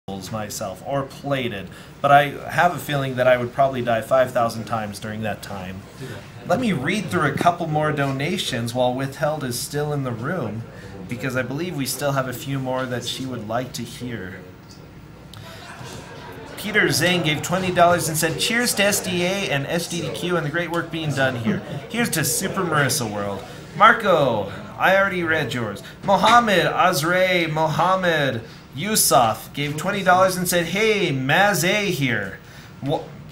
myself or played it, but I have a feeling that I would probably die 5,000 times during that time. Let me read through a couple more donations while Withheld is still in the room, because I believe we still have a few more that she would like to hear. Peter Zane gave $20 and said, "Cheers to SDA and SGDQ and the great work being done here. Here's to Super Marissa World." Marco, I already read yours. Mohammed Azray Mohammed Yusuf gave $20 and said, "Hey, Mazay here.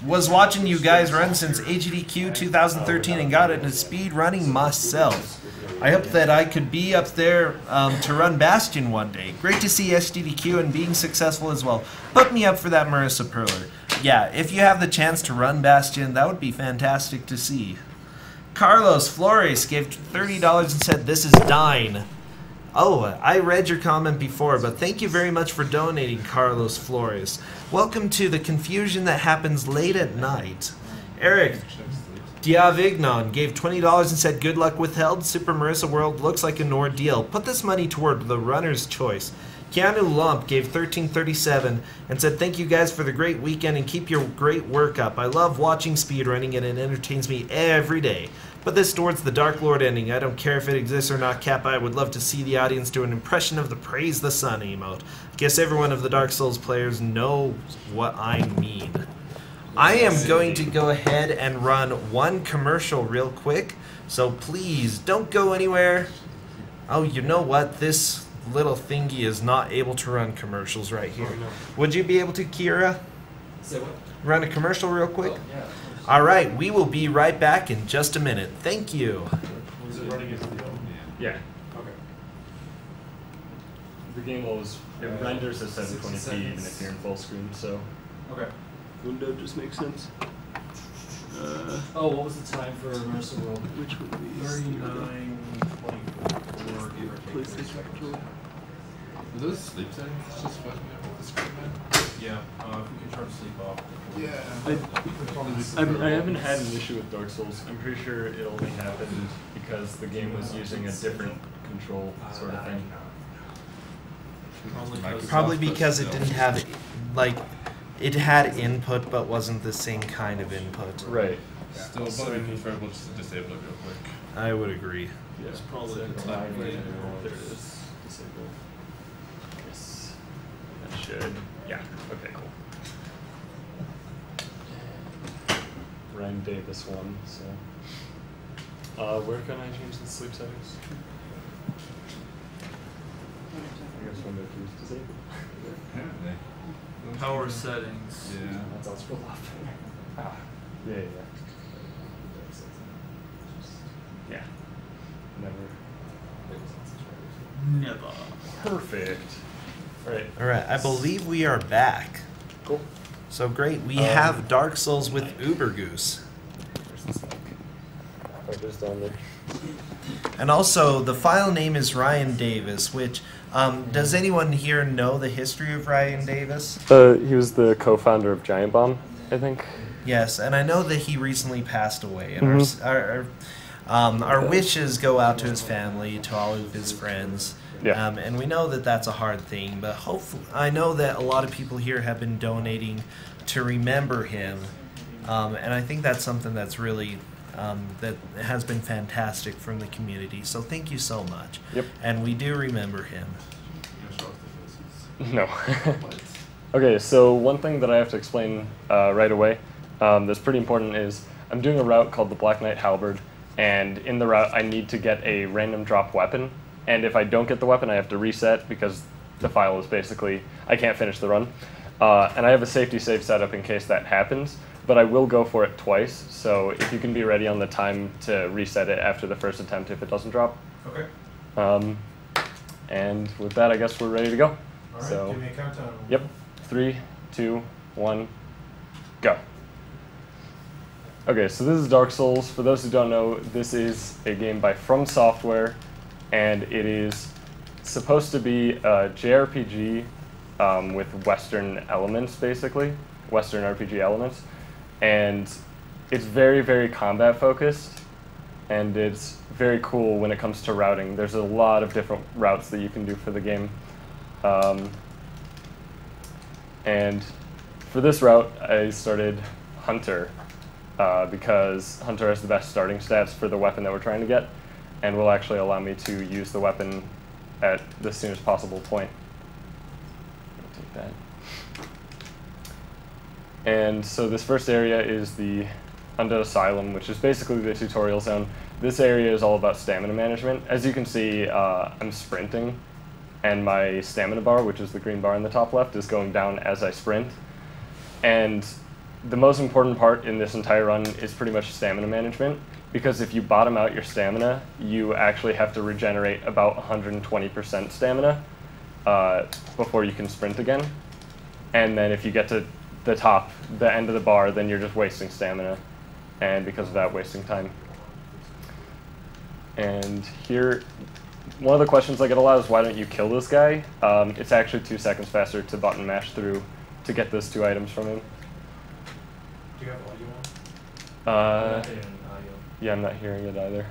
Was watching you guys run since AGDQ 2013 and got into speed running myself. I hope that I could be up there to run Bastion one day. Great to see SGDQ and being successful as well. Put me up for that, Marissa Perler. Yeah, if you have the chance to run Bastion, that would be fantastic to see." Carlos Flores gave $30 and said, "This is Dine." Oh, I read your comment before, but thank you very much for donating, Carlos Flores. Welcome to the confusion that happens late at night. Eric Diavignon gave $20 and said, "Good luck Withheld. Super Marissa World looks like an ordeal. Put this money toward the runner's choice." Keanu Lump gave $13.37 and said, "Thank you guys for the great weekend and keep your great work up. I love watching speedrunning and it entertains me every day. Put this towards the Dark Lord ending. I don't care if it exists or not, Kappa. I would love to see the audience do an impression of the Praise the Sun emote. Guess everyone of the Dark Souls players knows what I mean." I am going to go ahead and run one commercial real quick, so please don't go anywhere. Oh, you know what? This little thingy is not able to run commercials right here. Oh, no. Would you be able to, Kira? Say what? Run a commercial real quick? Oh, yeah. All right, we will be right back in just a minute. Thank you. Was it running as the Yeah. Okay. The game it renders at 720p even if you're in full screen, so. Okay. Window just makes sense. Oh, what was the time for Marissa World? Which would be 39:24. PlayStation controller. Are those sleep settings? It's just fucking up with the screen, man. Yeah, if we can turn sleep off. Yeah. I haven't had an issue with Dark Souls. I'm pretty sure it only happened because the game was using a different control sort of thing. Probably because it didn't have, like, it had input but wasn't the same kind of input. Right. Still probably preferable just to disable it real quick. I would agree. Yeah, it's probably there it is. Disable. Yes. That should. Yeah. Okay, cool. Ryan Davis one, so. Where can I change the sleep settings? I guess window keys disabled. Power settings. Yeah. That's all scroll off. Yeah. Yeah. Never. Perfect. Alright. Alright, I believe we are back. Cool. So great, we have Dark Souls with Ubergoose. Just down there. And also, the file name is Ryan Davis, which, does anyone here know the history of Ryan Davis? He was the co-founder of Giant Bomb, I think. Yes, and I know that he recently passed away, and our wishes go out to his family, to all of his friends. Yeah. And we know that that's a hard thing, but hopefully, I know that a lot of people here have been donating to remember him, and I think that's something that's really, that has been fantastic from the community, so thank you so much. Yep. And we do remember him. No. Okay, so one thing that I have to explain right away that's pretty important is I'm doing a route called the Black Knight Halberd, and in the route I need to get a random drop weapon, and if I don't get the weapon I have to reset because the file is basically, I can't finish the run. And I have a safety save set up in case that happens, but I will go for it twice, so if you can be ready on the time to reset it after the first attempt if it doesn't drop. Okay. And with that I guess we're ready to go. Alright, so, give me a countdown. Yep. 3, 2, 1, go. Okay, so this is Dark Souls. For those who don't know, this is a game by From Software, and it is supposed to be a JRPG with Western elements, basically. Western RPG elements. And it's very, very combat focused, and it's very cool when it comes to routing. There's a lot of different routes that you can do for the game. And for this route, I started Hunter, because Hunter has the best starting stats for the weapon that we're trying to get, and will actually allow me to use the weapon at the soonest possible point. Take that. And so this first area is the Undead Asylum, which is basically the tutorial zone. This area is all about stamina management. As you can see, I'm sprinting, and my stamina bar, which is the green bar in the top left, is going down as I sprint. And the most important part in this entire run is pretty much stamina management, because if you bottom out your stamina, you actually have to regenerate about 120% stamina before you can sprint again. And then if you get to the top, the end of the bar, then you're just wasting stamina, and because of that, wasting time. And here, one of the questions I get a lot is, why don't you kill this guy? It's actually 2 seconds faster to button mash through to get those 2 items from him. Do you have audio on? Yeah, I'm not hearing it either.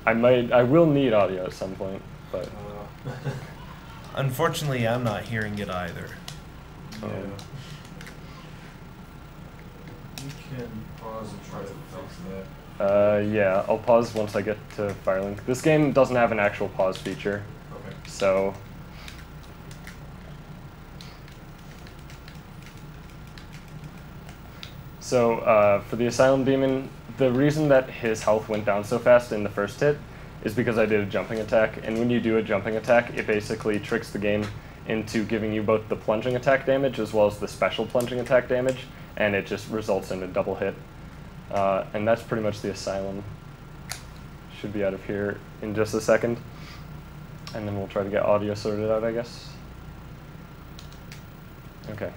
I will need audio at some point, but Unfortunately, I'm not hearing it either. You can pause and try to fix that. yeah, I'll pause once I get to Firelink. This game doesn't have an actual pause feature, Okay. so. So for the Asylum Demon, the reason that his health went down so fast in the first hit is because I did a jumping attack, and when you do a jumping attack, it basically tricks the game into giving you both the plunging attack damage as well as the special plunging attack damage, and it just results in a double hit. And that's pretty much the Asylum. Should be out of here in just a second, and then we'll try to get audio sorted out, I guess. Okay.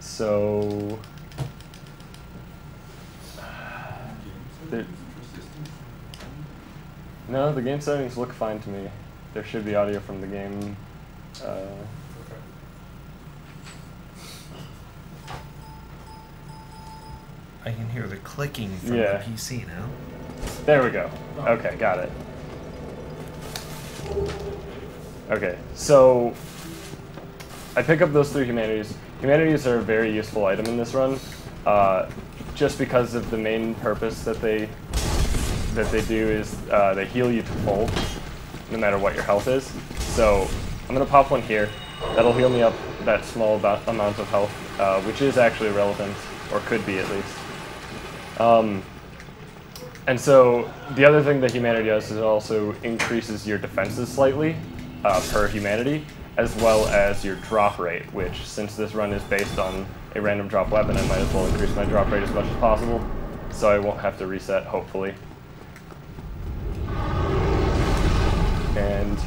So. No, the game settings look fine to me. There should be audio from the game. I can hear the clicking from Yeah. the PC now. There we go. Okay, got it. Okay, so I pick up those 3 humanities. Humanities are a very useful item in this run, just because of the main purpose that they do is they heal you to full, no matter what your health is. So I'm gonna pop one here. That'll heal me up that small amount of health, which is actually relevant, or could be at least. And so the other thing that humanity does is it also increases your defenses slightly per humanity, as well as your drop rate, which, since this run is based on a random drop weapon, I might as well increase my drop rate as much as possible, so I won't have to reset, hopefully. And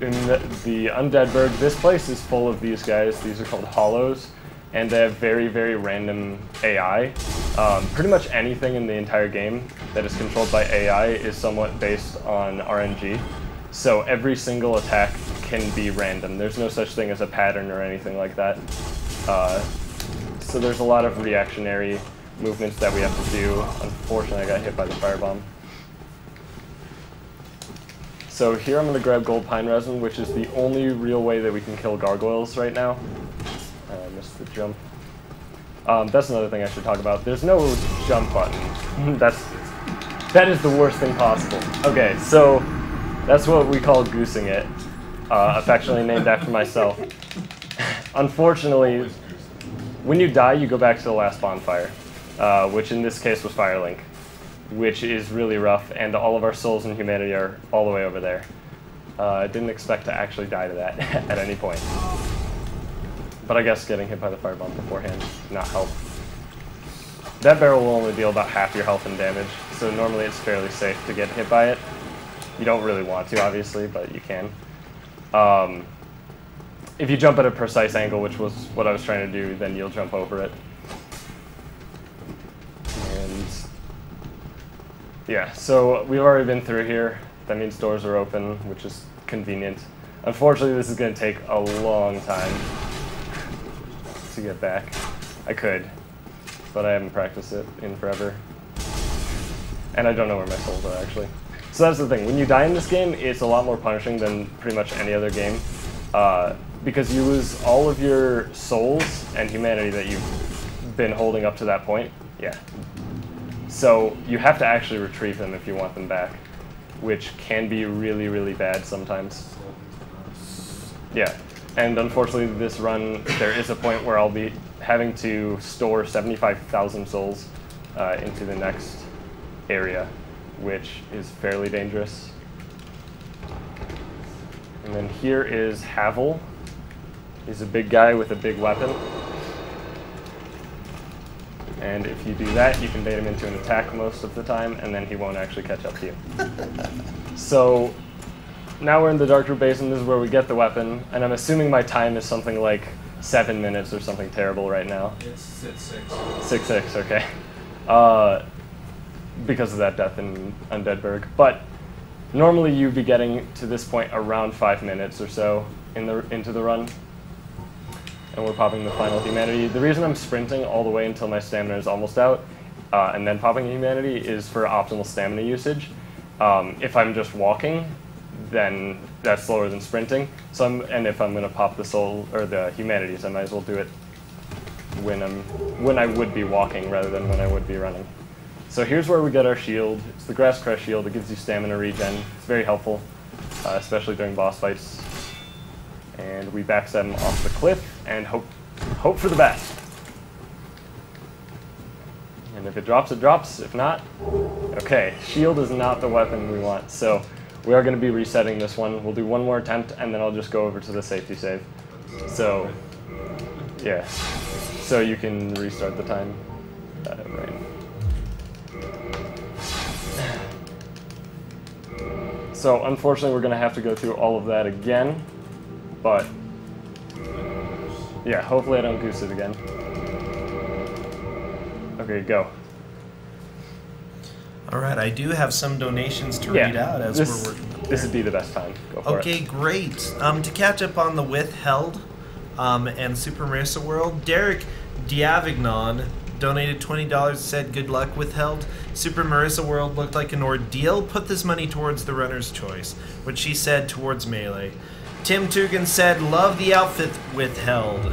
in the Undead Burg, this place is full of these guys. These are called Hollows, and they have very, very random AI. Pretty much anything in the entire game that is controlled by AI is somewhat based on RNG. So every single attack can be random. There's no such thing as a pattern or anything like that. So there's a lot of reactionary movements that we have to do. Unfortunately, I got hit by the firebomb. So here I'm going to grab gold pine resin, which is the only real way that we can kill gargoyles right now. I missed the jump. That's another thing I should talk about. There's no jump button. That is the worst thing possible. Okay, so that's what we call goosing it, affectionately named after myself. Unfortunately, when you die, you go back to the last bonfire, which in this case was Firelink, which is really rough, and all of our souls and humanity are all the way over there. I didn't expect to actually die to that at any point. But I guess getting hit by the firebomb beforehand did not help. That barrel will only deal about half your health and damage, so normally it's fairly safe to get hit by it. You don't really want to, obviously, but you can. If you jump at a precise angle, which was what I was trying to do, then you'll jump over it. And yeah, so we've already been through here. That means doors are open, which is convenient. Unfortunately, this is going to take a long time to get back. I could, but I haven't practiced it in forever. And I don't know where my souls are, actually. So that's the thing. When you die in this game, it's a lot more punishing than pretty much any other game, because you lose all of your souls and humanity that you've been holding up to that point. Yeah. So you have to actually retrieve them if you want them back, which can be really, really bad sometimes. Yeah. And unfortunately, this run, there is a point where I'll be having to store 75,000 souls into the next area, which is fairly dangerous. And then here is Havel. He's a big guy with a big weapon. And if you do that, you can bait him into an attack most of the time, and then he won't actually catch up to you. So now we're in the Darkroot Basin. This is where we get the weapon, and I'm assuming my time is something like 7 minutes or something terrible right now. It's 6. 6-6, okay. Because of that death in Undeadburg. But normally you'd be getting to this point around 5 minutes or so into the run. And we're popping the final humanity. The reason I'm sprinting all the way until my stamina is almost out, and then popping humanity, is for optimal stamina usage. If I'm just walking, then that's slower than sprinting. And if I'm going to pop the soul or the humanities, I might as well do it when I would be walking rather than when I would be running. So here's where we get our shield. It's the Grass Crest shield. It gives you stamina regen. It's very helpful, especially during boss fights. And we backstab him off the cliff and hope for the best. And if it drops, it drops. If not, okay. Shield is not the weapon we want. So we are going to be resetting this one. We'll do one more attempt, and then I'll just go over to the safety save. So, yeah. So you can restart the time. Right. So unfortunately, we're going to have to go through all of that again. But, yeah, hopefully I don't goose it again. Okay, go. All right, I do have some donations to read out as we're working up there. This would be the best time. Go for it. Okay, great. To catch up on the Withheld and Super Marissa World, Derek Diavignon donated $20, said good luck Withheld. Super Marissa World looked like an ordeal. Put this money towards the runner's choice, which she said towards Melee. Tim Tugan said, love the outfit Withheld.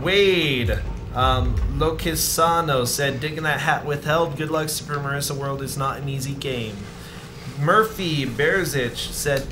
Wade Locisano said, digging that hat Withheld. Good luck, Super Marissa World is not an easy game. Murphy Berzich said,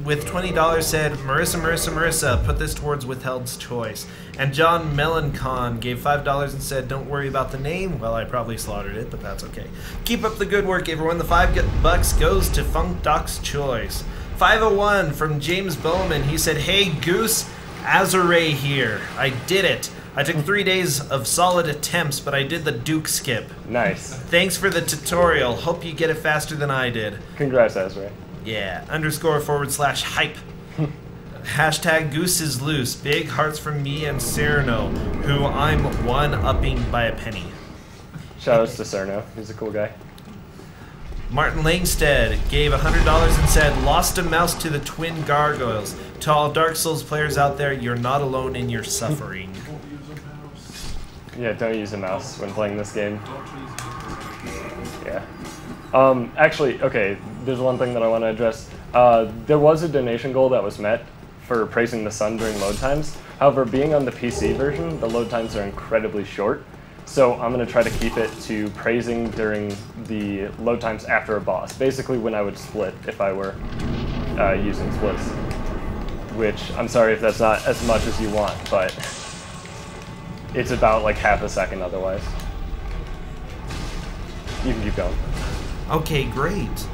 with $20, said, Marissa, put this towards Withheld's choice. And John Melancon gave $5 and said, don't worry about the name. Well, I probably slaughtered it, but that's okay. Keep up the good work, everyone. The $5 goes to Funk Doc's choice. 501 from James Bowman. He said, hey, Goose, Azure here. I did it. I took 3 days of solid attempts, but I did the Duke skip. Nice. Thanks for the tutorial. Hope you get it faster than I did. Congrats, Azure. Yeah. _/hype. Hashtag Goose is loose. Big hearts from me and Cyrano, who I'm one-upping by a penny. Shoutouts to Cyrano. He's a cool guy. Martin Langstead gave $100 and said, lost a mouse to the twin gargoyles. To all Dark Souls players out there, you're not alone in your suffering. Yeah, don't use a mouse when playing this game. Yeah. Actually, okay, there's one thing that I want to address. There was a donation goal that was met for praising the sun during load times. However, being on the PC version, the load times are incredibly short. So I'm going to try to keep it to praising during the load times after a boss. Basically when I would split if I were using splits. Which, I'm sorry if that's not as much as you want, but it's about like half a second otherwise. You can keep going. Okay, great.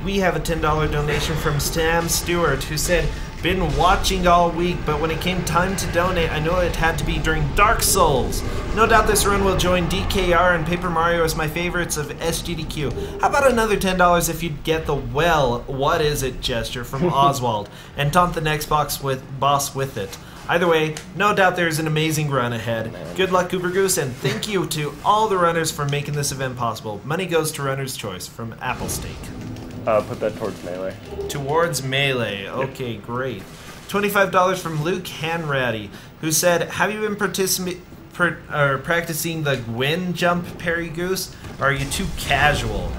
We have a $10 donation from Sam Stewart, who said, been watching all week, but when it came time to donate, I know it had to be during Dark Souls. No doubt this run will join DKR and Paper Mario as my favorites of SGDQ. How about another $10 if you'd get the well, what is it gesture from Oswald, and taunt the next boss with it. Either way, no doubt there's an amazing run ahead. Good luck, Ubergoose, and thank you to all the runners for making this event possible. Money goes to Runner's Choice from Applesteak. Put that towards Melee. Towards Melee. Okay, great. $25 from Luke Hanratty, who said, have you been practicing the Gwyn jump, Perry Goose? Or are you too casual?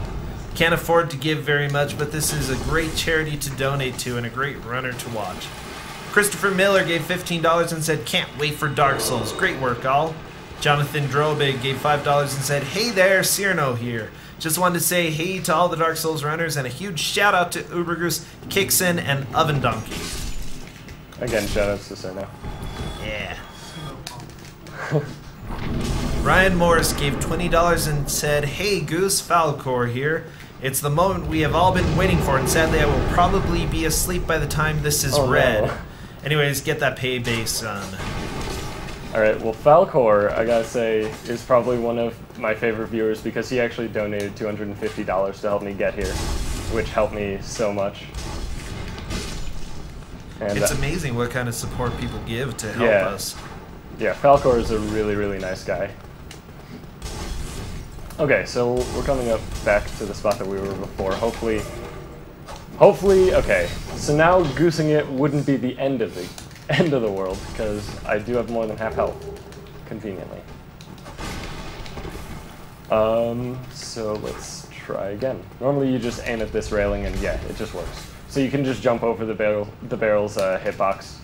Can't afford to give very much, but this is a great charity to donate to and a great runner to watch. Christopher Miller gave $15 and said, can't wait for Dark Souls. Great work, all. Jonathan Drobig gave $5 and said, hey there, Cyrano here. Just wanted to say hey to all the Dark Souls runners and a huge shout out to Ubergoose, Kixon, and Oven Donkey. Again, shout outs to Cyrano. Yeah. Ryan Morris gave $20 and said, hey Goose, Falcor here. It's the moment we have all been waiting for, and sadly I will probably be asleep by the time this is read. No. Anyways, get that pay base, son. Alright, well Falcor, I gotta say, is probably one of my favorite viewers because he actually donated $250 to help me get here, which helped me so much. And It's amazing what kind of support people give to help us. Yeah, Falcor is a really, really nice guy. Okay, so we're coming up back to the spot that we were before. Hopefully, okay. So now goosing it wouldn't be the end of the world because I do have more than half health, conveniently. So let's try again. Normally you just aim at this railing and yeah, it just works. So you can just jump over the barrel's hitbox.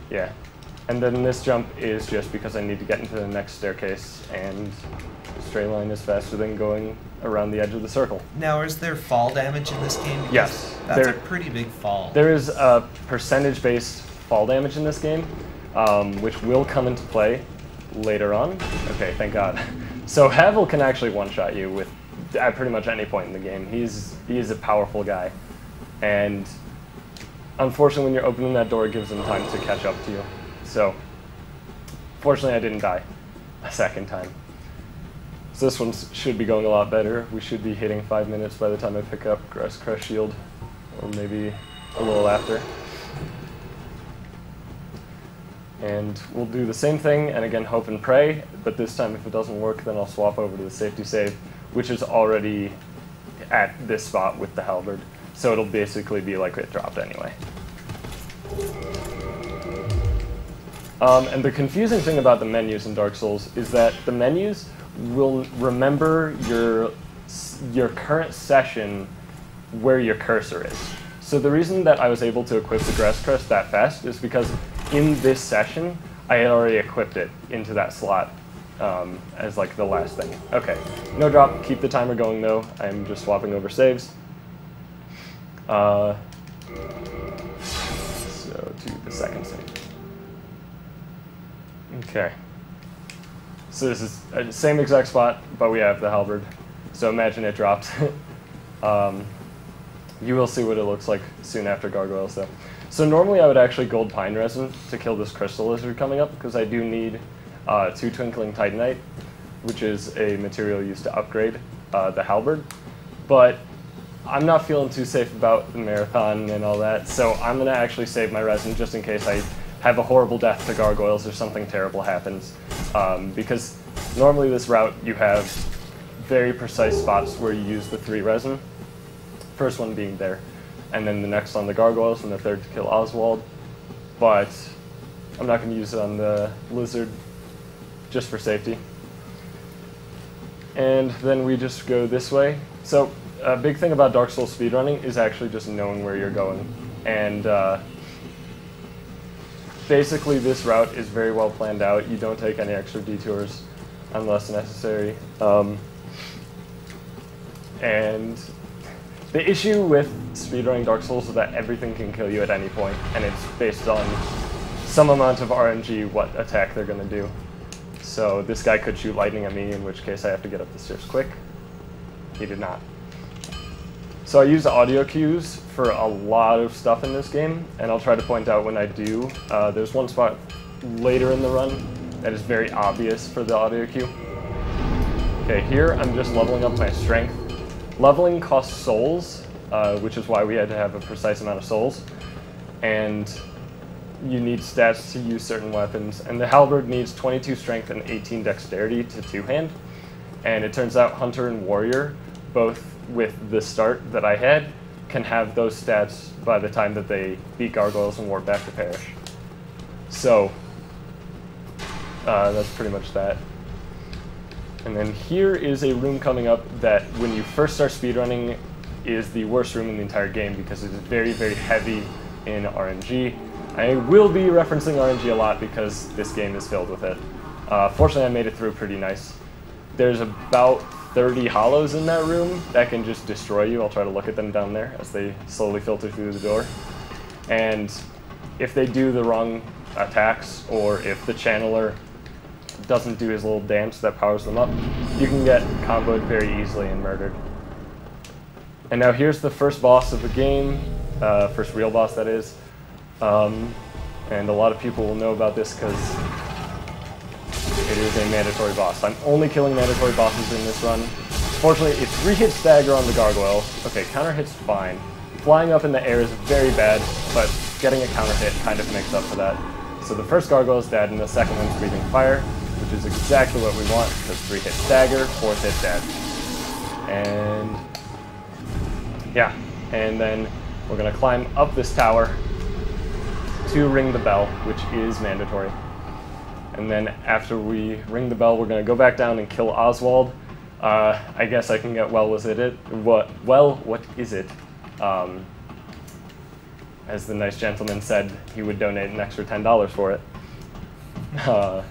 Yeah. And then this jump is just because I need to get into the next staircase, and straight line is faster than going around the edge of the circle. Now, is there fall damage in this game? Because Yes. That's a pretty big fall. There is a percentage-based fall damage in this game, which will come into play later on. Okay, thank God. So Havel can actually one-shot you with at pretty much any point in the game. He is a powerful guy, and unfortunately, when you're opening that door, it gives him time to catch up to you. So, fortunately, I didn't die a second time. So this one should be going a lot better. We should be hitting 5 minutes by the time I pick up Grass Crush Shield, or maybe a little after. And we'll do the same thing, and again, hope and pray, but this time if it doesn't work, then I'll swap over to the safety save, which is already at this spot with the halberd. So it'll basically be like it dropped anyway. And the confusing thing about the menus in Dark Souls is that the menus will remember your current session where your cursor is. So the reason that I was able to equip the Grass Crest that fast is because in this session, I had already equipped it into that slot as like the last thing. Okay, no drop, keep the timer going though. I'm just swapping over saves. So to the second save. Okay. So this is the same exact spot, but we have the halberd. So imagine it drops. You will see what it looks like soon after gargoyles though. So normally I would actually gold pine resin to kill this crystal lizard coming up because I do need 2 twinkling titanite, which is a material used to upgrade the halberd. But I'm not feeling too safe about the marathon and all that, so I'm going to actually save my resin just in case I have a horrible death to gargoyles or something terrible happens. Because normally this route you have very precise spots where you use the 3 resin. First one being there, and then the next on the gargoyles, and the third to kill Oswald. But I'm not going to use it on the lizard just for safety. And then we just go this way. So a big thing about Dark Souls speedrunning is actually just knowing where you're going. And basically this route is very well planned out. You don't take any extra detours unless necessary. And the issue with speedrunning Dark Souls is that everything can kill you at any point, and it's based on some amount of RNG what attack they're going to do. So this guy could shoot lightning at me, in which case I have to get up the stairs quick. He did not. So I use audio cues for a lot of stuff in this game, and I'll try to point out when I do. There's one spot later in the run that is very obvious for the audio cue. Okay, here I'm just leveling up my strength. Leveling costs souls, which is why we had to have a precise amount of souls, and you need stats to use certain weapons, and the halberd needs 22 strength and 18 dexterity to two-hand, and it turns out Hunter and Warrior, both with the start that I had, can have those stats by the time that they beat gargoyles and warp back to Parish. So, that's pretty much that. And then here is a room coming up that when you first start speedrunning is the worst room in the entire game because it is very, very heavy in RNG. I will be referencing RNG a lot because this game is filled with it. Fortunately, I made it through pretty nice. There's about 30 hollows in that room that can just destroy you. I'll try to look at them down there as they slowly filter through the door. And if they do the wrong attacks, or if the channeler doesn't do his little dance that powers them up, you can get comboed very easily and murdered. And now here's the first boss of the game, first real boss that is. And a lot of people will know about this because it is a mandatory boss. I'm only killing mandatory bosses in this run. Fortunately, it's 3-hit stagger on the gargoyle. Okay, counter hit's fine. Flying up in the air is very bad, but getting a counter hit kind of makes up for that. So the first gargoyle is dead, and the second one's breathing fire, which is exactly what we want, because 3-hit stagger, 4th hit dead. And yeah, and then we're gonna climb up this tower to ring the bell, which is mandatory. And then after we ring the bell, we're gonna go back down and kill Oswald. I guess I can get what is it? As the nice gentleman said, he would donate an extra $10 for it. I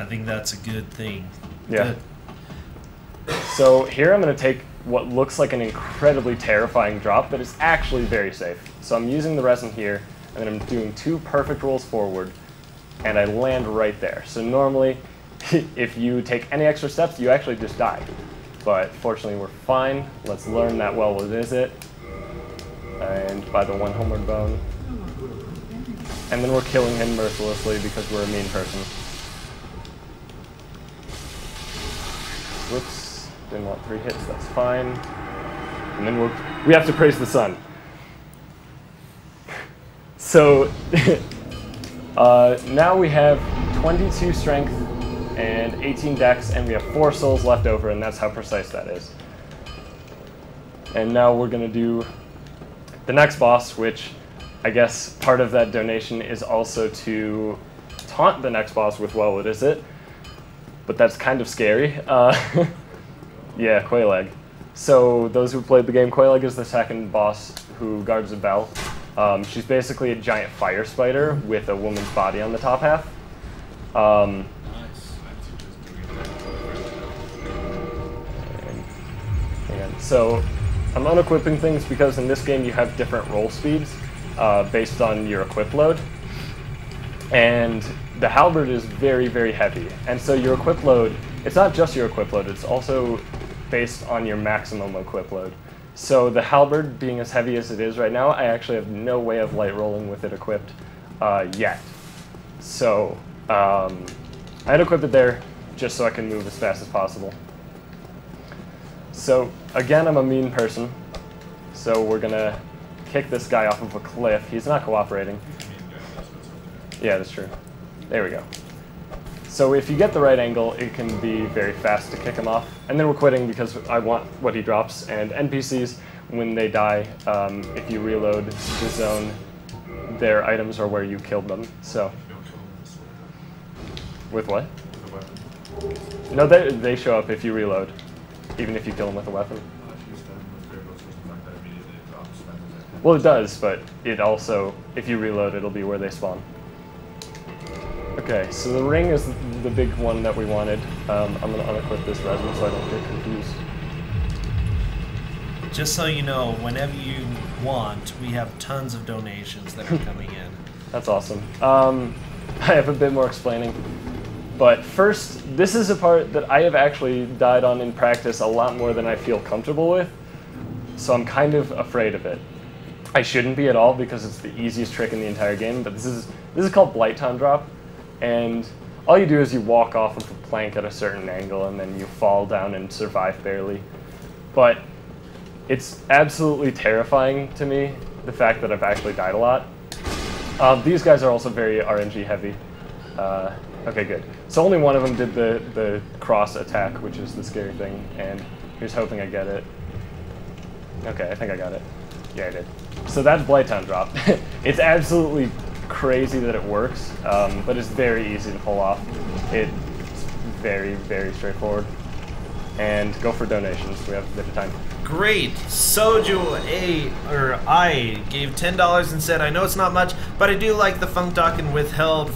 think that's a good thing. Yeah. Good. So here I'm going to take what looks like an incredibly terrifying drop, but is actually very safe. So I'm using the resin here, and then I'm doing 2 perfect rolls forward, and I land right there. So normally, if you take any extra steps, you actually just die. But fortunately, we're fine. Let's learn that what is it. And by the 1 homeward bone. And then we're killing him mercilessly because we're a mean person. Whoops, didn't want 3 hits, that's fine. And then we have to praise the sun. So now we have 22 strength and 18 dex, and we have 4 souls left over, and that's how precise that is. And now we're gonna do the next boss, which I guess part of that donation is also to taunt the next boss with, well, what is it? But that's kind of scary. Yeah, Quailag. So those who played the game, Quailag is the second boss who guards a bell. She's basically a giant fire spider with a woman's body on the top half. And so I'm unequipping things because in this game you have different roll speeds based on your equip load. And the halberd is very, very heavy. And so your equip load, it's not just your equip load, it's also based on your maximum equip load. So the halberd being as heavy as it is right now, I actually have no way of light rolling with it equipped yet. So I had to equip it there just so I can move as fast as possible. So again, I'm a mean person. So we're gonna kick this guy off of a cliff. He's not cooperating. Yeah, that's true. There we go. So if you get the right angle, it can be very fast to kick him off. And then we're quitting because I want what he drops. And NPCs, when they die, if you reload the zone, their items are where you killed them. So, with what? No, they show up if you reload, even if you kill them with a weapon. Well, it does, but it also, if you reload, it'll be where they spawn. Okay, so the ring is the big one that we wanted. I'm going to unequip this resin so I don't get confused. Just so you know, whenever you want, we have tons of donations that are coming in. That's awesome. I have a bit more explaining. But first, this is a part that I have actually died on in practice a lot more than I feel comfortable with. So I'm kind of afraid of it. I shouldn't be at all because it's the easiest trick in the entire game, but this is called Blight Town Drop. And all you do is you walk off of a plank at a certain angle and then you fall down and survive barely. But it's absolutely terrifying to me, the fact that I've actually died a lot. These guys are also very RNG heavy. Okay, good. So only one of them did the cross attack, which is the scary thing, and here's hoping I get it. Okay, I think I got it. Yeah, I did. So that's Blight Town Drop. It's absolutely crazy that it works, but it's very easy to pull off. It's very, very straightforward. And go for donations. We have a bit of time. Great. Soju I gave $10 and said, I know it's not much, but I do like the Funk Doc and withheld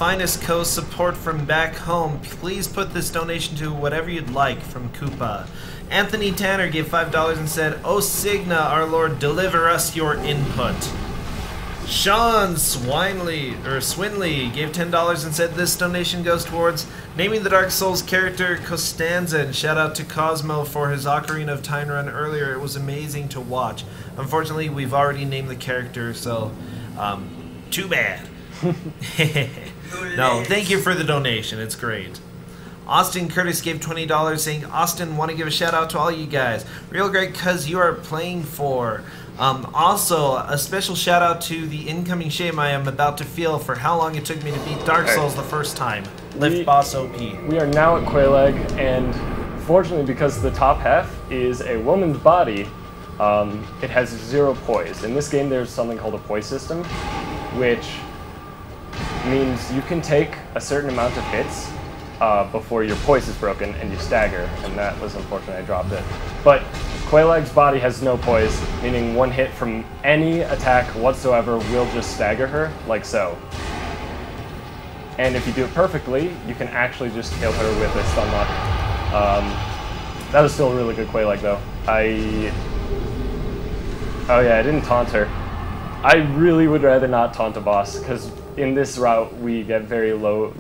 finest coast support from back home. Please put this donation to whatever you'd like from Koopa. Anthony Tanner gave $5 and said, O Signa, our Lord, deliver us your input. Sean Swinley gave $10 and said this donation goes towards naming the Dark Souls character Costanza, and shout out to Cosmo for his Ocarina of Time run earlier. It was amazing to watch. Unfortunately, we've already named the character, so too bad. No, thank you for the donation. It's great. Austin Curtis gave $20 saying, Austin, want to give a shout out to all you guys. Real great cuz you are playing for. Also, a special shout out to the incoming shame I am about to feel for how long it took me to beat Dark Souls the first time. Lift Boss OP. We are now at Qualag, and fortunately because the top half is a woman's body, it has 0 poise. In this game there's something called a poise system, which means you can take a certain amount of hits before your poise is broken and you stagger, and that was unfortunate, I dropped it. But Qualag's body has no poise, meaning one hit from any attack whatsoever will just stagger her, like so. And if you do it perfectly, you can actually just kill her with a stun lock. That was still a really good Qualag though. Oh yeah, I didn't taunt her. I really would rather not taunt a boss, because in this route we get very low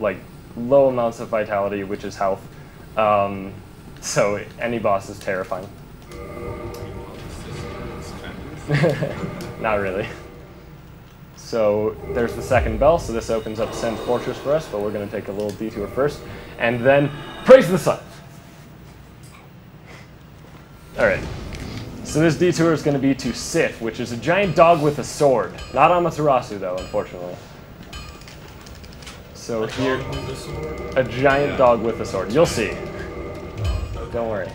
amounts of vitality, which is health. So any boss is terrifying. Not really. So there's the second bell, so this opens up Send Fortress for us, but we're going to take a little detour first, and then praise the sun! Alright, so this detour is going to be to Sif, which is a giant dog with a sword. Not Amaterasu though, unfortunately. So here, a giant dog with a sword. You'll see. Don't worry.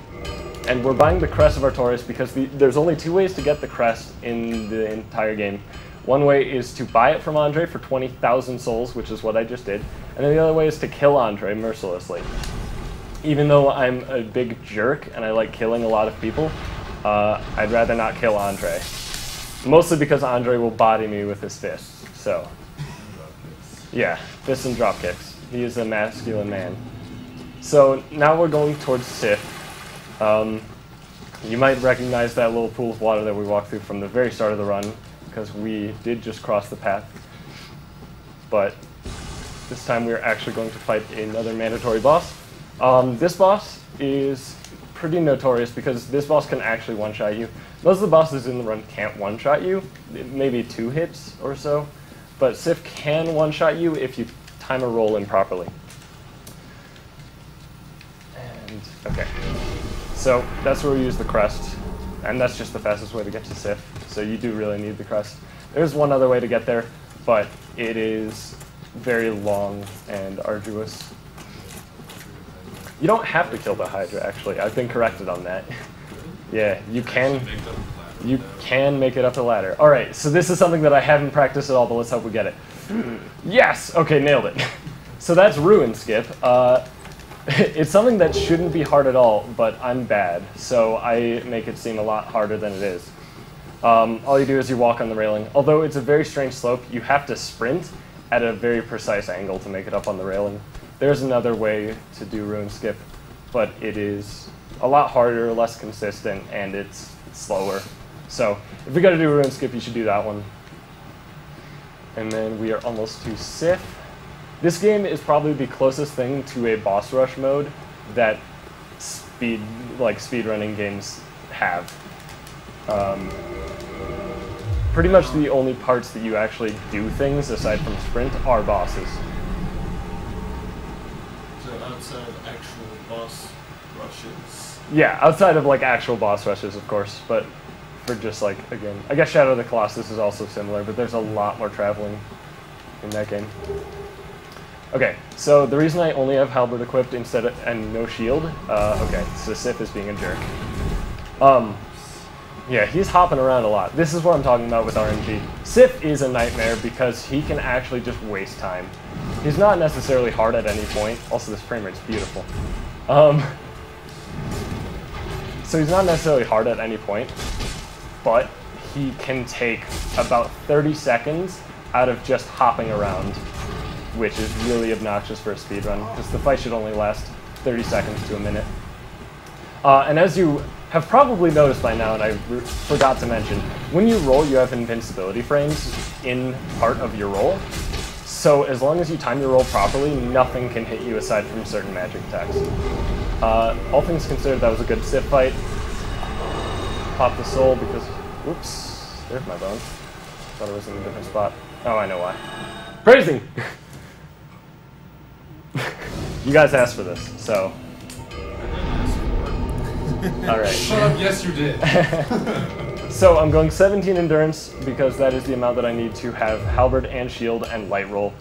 And we're buying the Crest of Artorias because there's only 2 ways to get the Crest in the entire game. One way is to buy it from Andre for 20,000 souls, which is what I just did. And then the other way is to kill Andre mercilessly. Even though I'm a big jerk and I like killing a lot of people, I'd rather not kill Andre. Mostly because Andre will body me with his fists, so. Yeah, fists and drop kicks. He is a masculine man. So now we're going towards Sif. You might recognize that little pool of water that we walked through from the very start of the run, because we did just cross the path. But this time we're actually going to fight another mandatory boss. This boss is pretty notorious because this boss can actually one-shot you. Most of the bosses in the run can't one-shot you, maybe 2 hits or so. But Sif can one-shot you if you time a roll improperly. And, okay. So that's where we use the Crest, and that's just the fastest way to get to Sif, so you do really need the Crest. There's one other way to get there, but it is very long and arduous. You don't have to kill the Hydra, actually. I've been corrected on that. Yeah, you can make it up the ladder. Alright, so this is something that I haven't practiced at all, but let's hope we get it. Yes! Okay, nailed it. So that's Ruin Skip. It's something that shouldn't be hard at all, but I'm bad, so I make it seem a lot harder than it is. All you do is you walk on the railing. Although it's a very strange slope, you have to sprint at a very precise angle to make it up on the railing. There's another way to do Ruin Skip, but it is a lot harder, less consistent, and it's slower. So if we gotta do Ruin Skip, you should do that one. And then we are almost to Sif. This game is probably the closest thing to a boss rush mode that speedrunning games have. Pretty much the only parts that you actually do things aside from sprint are bosses. So outside of actual boss rushes? Yeah, outside of like actual boss rushes, of course, but for just like, again, I guess Shadow of the Colossus is also similar, but there's a lot more traveling in that game. Okay, so the reason I only have Halberd equipped and no shield, okay, so Sif is being a jerk. Yeah, he's hopping around a lot. This is what I'm talking about with RNG. Sif is a nightmare because he can actually just waste time. He's not necessarily hard at any point. Also, this frame rate's beautiful. So he's not necessarily hard at any point, but he can take about 30 seconds out of just hopping around, which is really obnoxious for a speedrun, because the fight should only last 30 seconds to a minute. And as you have probably noticed by now, and I forgot to mention, when you roll, you have invincibility frames in part of your roll. So as long as you time your roll properly, nothing can hit you aside from certain magic attacks. All things considered, that was a good Sif fight. Pop the soul because, whoops, there's my bone. Thought it was in a different spot. Oh, I know why. Praising! You guys asked for this, so. Alright. Shut up, yes you did. So I'm going 17 endurance because that is the amount that I need to have halberd and shield and light roll.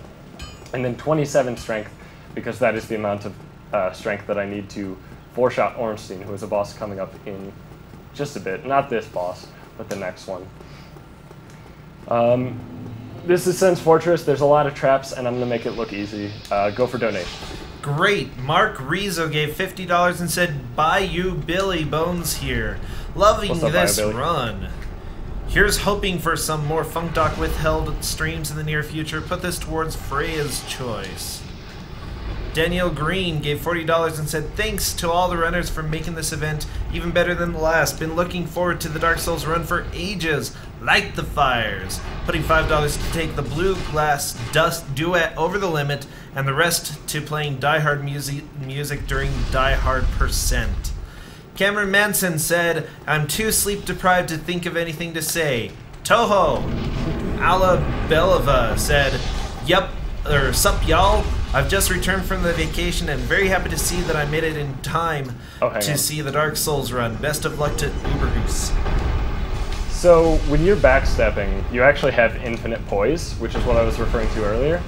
And then 27 strength because that is the amount of strength that I need to 4-shot Ornstein, who is a boss coming up in just a bit. Not this boss, but the next one. This is Sen's Fortress. There's a lot of traps, and I'm going to make it look easy. Go for donation. Great. Mark Rizzo gave $50 and said, "Bye you, Billy Bones here. Loving What's up, this Billy? run. Here's hoping for some more Funkdoc withheld streams in the near future. Put this towards Freya's choice." Daniel Green gave $40 and said, "Thanks to all the runners for making this event even better than the last. Been looking forward to the Dark Souls run for ages. Light the fires." Putting $5 to take the Blue Glass Dust duet over the limit, and the rest to playing Die Hard music during Die Hard %. Cameron Manson said, "I'm too sleep deprived to think of anything to say." Toho Ala Belova said, "Yup, or sup y'all. I've just returned from the vacation and very happy to see that I made it in time to see the Dark Souls run. Best of luck to Ubergoose." So when you're backstepping, you actually have infinite poise, which is what I was referring to earlier.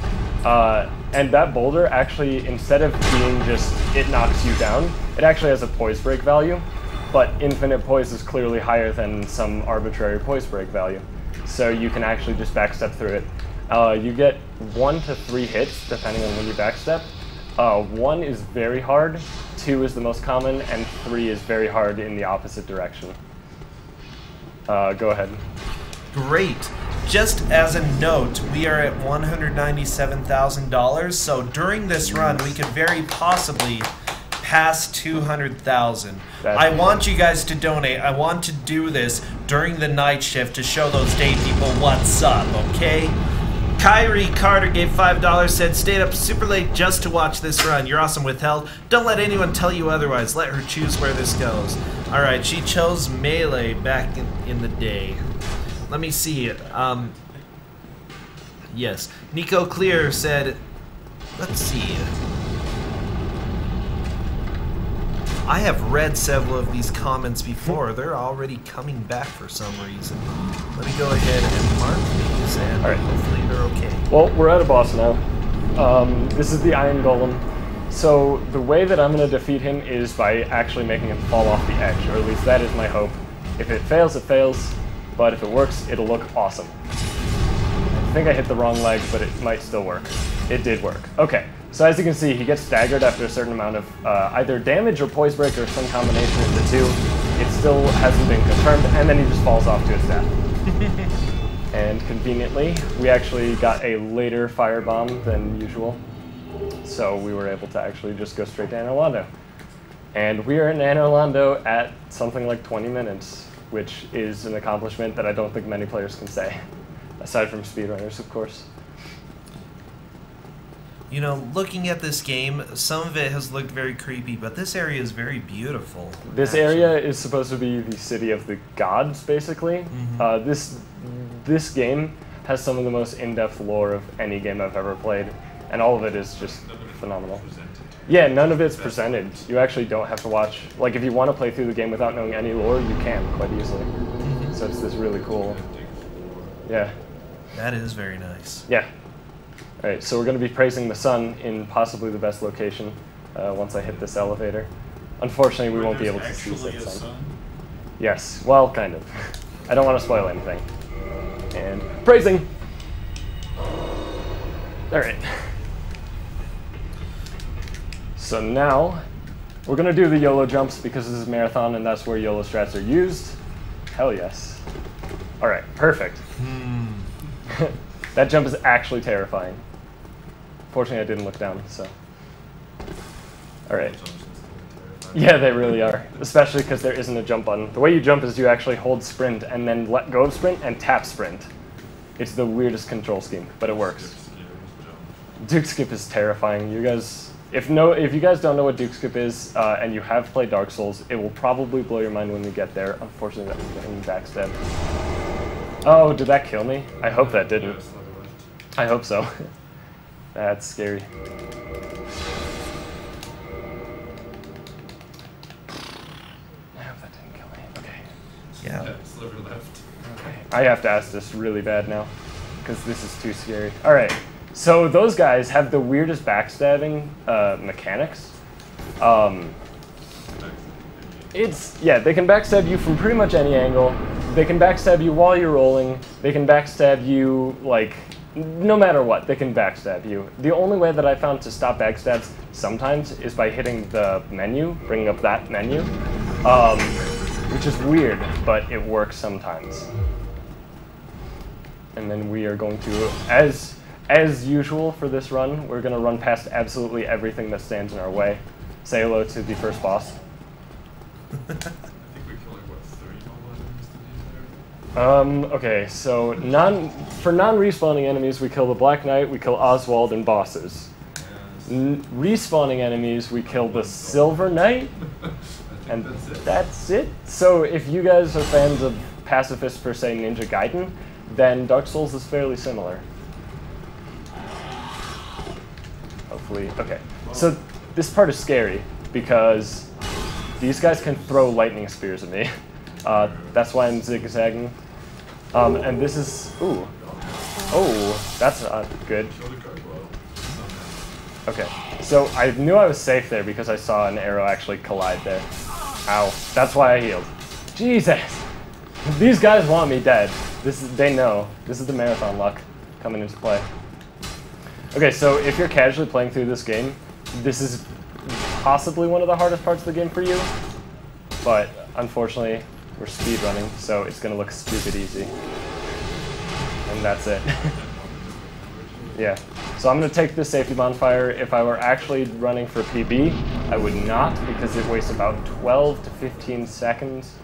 And that boulder actually, instead of being just it knocks you down, it actually has a poise break value. But infinite poise is clearly higher than some arbitrary poise break value. So you can actually just backstep through it. You get 1 to 3 hits, depending on when you backstep. 1 is very hard, 2 is the most common, and 3 is very hard in the opposite direction. Go ahead. Great. Just as a note, we are at $197,000, so during this run, we could very possibly pass 200,000. I want you guys to donate. I want to do this during the night shift to show those day people what's up, okay? Kyrie Carter gave $5, said, "Stayed up super late just to watch this run. You're awesome, Withheld. Don't let anyone tell you otherwise. Let her choose where this goes." Alright, she chose Melee back in the day. Let me see it. Yes. Nico Clear said, let's see. I have read several of these comments before. They're already coming back for some reason. Let me go ahead and mark these, and hopefully they're okay. Well, we're at a boss now. This is the Iron Golem. So the way that I'm going to defeat him is by actually making him fall off the edge, or at least that is my hope. If it fails, it fails, but if it works, it'll look awesome. I think I hit the wrong leg, but it might still work. It did work. Okay, so as you can see, he gets staggered after a certain amount of either damage or poise break or some combination of the two. It still hasn't been confirmed, and then he just falls off to his death. And conveniently, we actually got a later firebomb than usual. So we were able to actually just go straight to Anor Londo. And we are in Anor Londo at something like 20 minutes, which is an accomplishment that I don't think many players can say, aside from speedrunners, of course. You know, looking at this game, some of it has looked very creepy, but this area is very beautiful. This area is supposed to be the city of the gods, basically. This game has some of the most in-depth lore of any game I've ever played, and all of it is just phenomenal. Yeah, none of it's presented. You actually don't have to watch. Like, if you want to play through the game without knowing any lore, you can quite easily. So it's this really cool. Yeah. That is very nice. Yeah. All right, so we're going to be praising the sun in possibly the best location once I hit this elevator. Unfortunately, we won't be able to see the sun. Yes, well, kind of. I don't want to spoil anything. And praising! Alright. So now, we're going to do the YOLO jumps because this is marathon and that's where YOLO strats are used. Hell yes. Alright, perfect. That jump is actually terrifying. Fortunately, I didn't look down, so. Alright. Yeah, they really are. Especially because there isn't a jump button. The way you jump is you actually hold sprint and then let go of sprint and tap sprint. It's the weirdest control scheme, but it works. Duke skip is terrifying. You guys, if you guys don't know what Duke skip is and you have played Dark Souls, it will probably blow your mind when we get there. Unfortunately, that was getting backstabbed. Oh, did that kill me? I hope that didn't. I hope so. That's scary. Yeah. Sliver left. Okay. I have to ask this really bad now, because this is too scary. Alright, so those guys have the weirdest backstabbing mechanics. They can backstab you from pretty much any angle. They can backstab you while you're rolling. They can backstab you, like, no matter what, they can backstab you. The only way that I found to stop backstabs sometimes is by hitting the menu, bringing up that menu. Which is weird, but it works sometimes. And then we are going to, as usual for this run, we're going to run past absolutely everything that stands in our way. Say hello to the first boss. I think we kill like, what, 3 normal enemies to be there? Okay, so for non-respawning enemies, we kill the Black Knight, we kill Oswald, and bosses. Respawning enemies, we kill the Silver Knight. And that's it. So if you guys are fans of Pacifist for, say, Ninja Gaiden, then Dark Souls is fairly similar. Hopefully, okay. So this part is scary because these guys can throw lightning spears at me. That's why I'm zigzagging. And this is, ooh. Oh, that's not good. Okay, so I knew I was safe there because I saw an arrow actually collide there. Ow, that's why I healed. Jesus! These guys want me dead. They know. This is the marathon luck coming into play. Okay, so if you're casually playing through this game, this is possibly one of the hardest parts of the game for you. But unfortunately, we're speedrunning, so it's gonna look stupid easy. And that's it. Yeah. So I'm going to take this safety bonfire. If I were actually running for PB, I would not because it wastes about 12 to 15 seconds.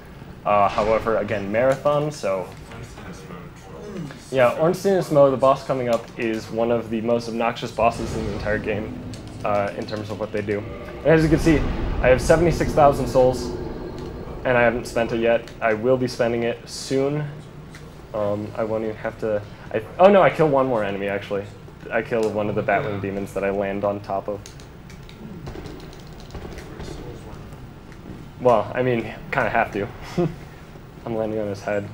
However, again, marathon, so... Yeah, Ornstein's Mo, the boss coming up, is one of the most obnoxious bosses in the entire game in terms of what they do. And as you can see, I have 76,000 souls, and I haven't spent it yet. I will be spending it soon. I won't even have to... oh no, I killed one more enemy, actually. I killed one of the Batwing demons that I land on top of. Well, I mean, kind of have to. I'm landing on his head.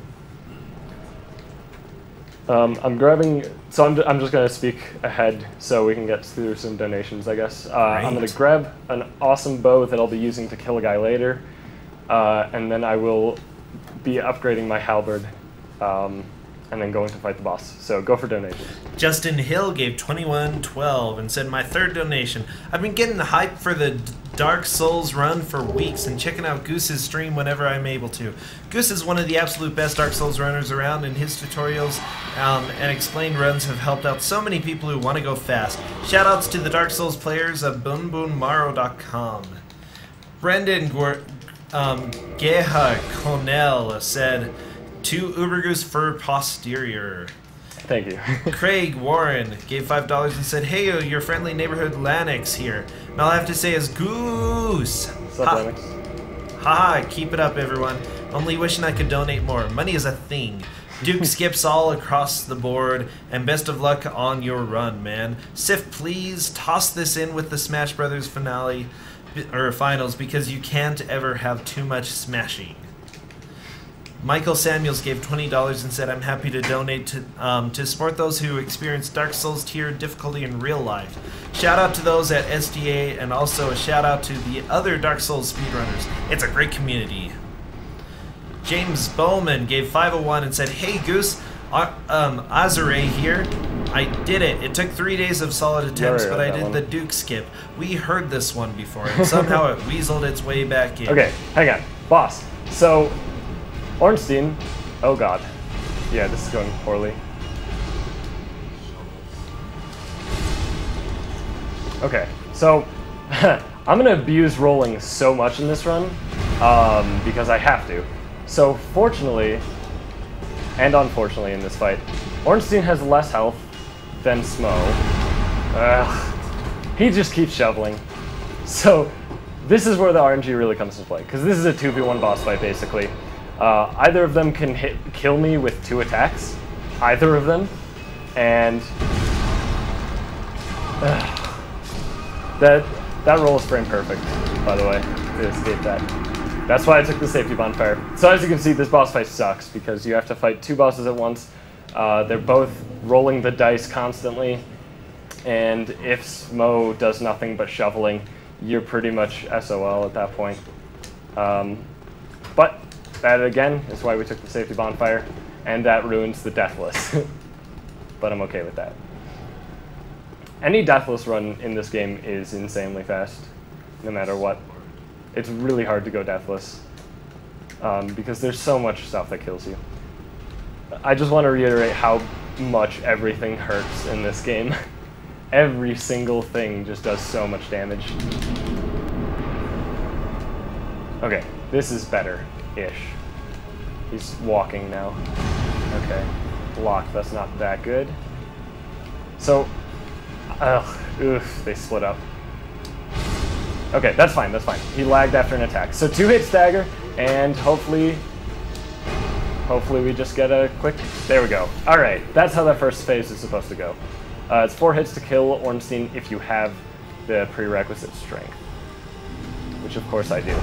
I'm grabbing, so I'm just going to speak ahead so we can get through some donations, I guess. I'm going to grab an awesome bow that I'll be using to kill a guy later, and then I will be upgrading my halberd. And then going to fight the boss. So go for donations. Justin Hill gave $21.12 and said, my third donation. I've been getting hyped for the Dark Souls run for weeks and checking out Goose's stream whenever I'm able to. Goose is one of the absolute best Dark Souls runners around, and his tutorials and explained runs have helped out so many people who want to go fast. Shoutouts to the Dark Souls players of boonboonmaro.com. Brendan Geha Cornell said, to Ubergoose for posterior. Thank you. Craig Warren gave $5 and said, hey, your friendly neighborhood Lanix here. And all I have to say is Goose. What's up, Lanix? Haha, keep it up, everyone. Only wishing I could donate more. Money is a thing. Duke skips all across the board, and best of luck on your run, man. Sif, please toss this in with the Smash Brothers finale, or finals, because you can't ever have too much smashing. Michael Samuels gave $20 and said, I'm happy to donate to support those who experience Dark Souls tier difficulty in real life. Shout out to those at SDA, and also a shout out to the other Dark Souls speedrunners. It's a great community. James Bowman gave 501 and said, "Hey Goose, Azure here. I did it. It took 3 days of solid attempts, but I did the Duke skip. We heard this one before, and somehow it weaseled its way back in." Okay, hang on. Boss. So, Ornstein... Oh god. Yeah, this is going poorly. Okay, so I'm going to abuse rolling so much in this run because I have to. So fortunately, and unfortunately in this fight, Ornstein has less health than Smo. He just keeps shoveling. So this is where the RNG really comes into play, because this is a 2v1 boss fight basically. Either of them can kill me with 2 attacks, either of them, and that roll is frame perfect, by the way, to escape that. That's why I took the safety bonfire. So as you can see, this boss fight sucks because you have to fight 2 bosses at once. They're both rolling the dice constantly, and if Smo does nothing but shoveling, you're pretty much SOL at that point. But that again is why we took the safety bonfire, and that ruins the deathless. But I'm okay with that. Any deathless run in this game is insanely fast, no matter what. It's really hard to go deathless, because there's so much stuff that kills you. I just want to reiterate how much everything hurts in this game. Every single thing just does so much damage. Okay, this is better-ish. He's walking now. Okay, block, that's not that good. So, they split up. Okay, that's fine, that's fine. He lagged after an attack. So 2-hit stagger, and hopefully we just get a quick... There we go. Alright, that's how that first phase is supposed to go. It's 4 hits to kill Ornstein if you have the prerequisite strength, which of course I do.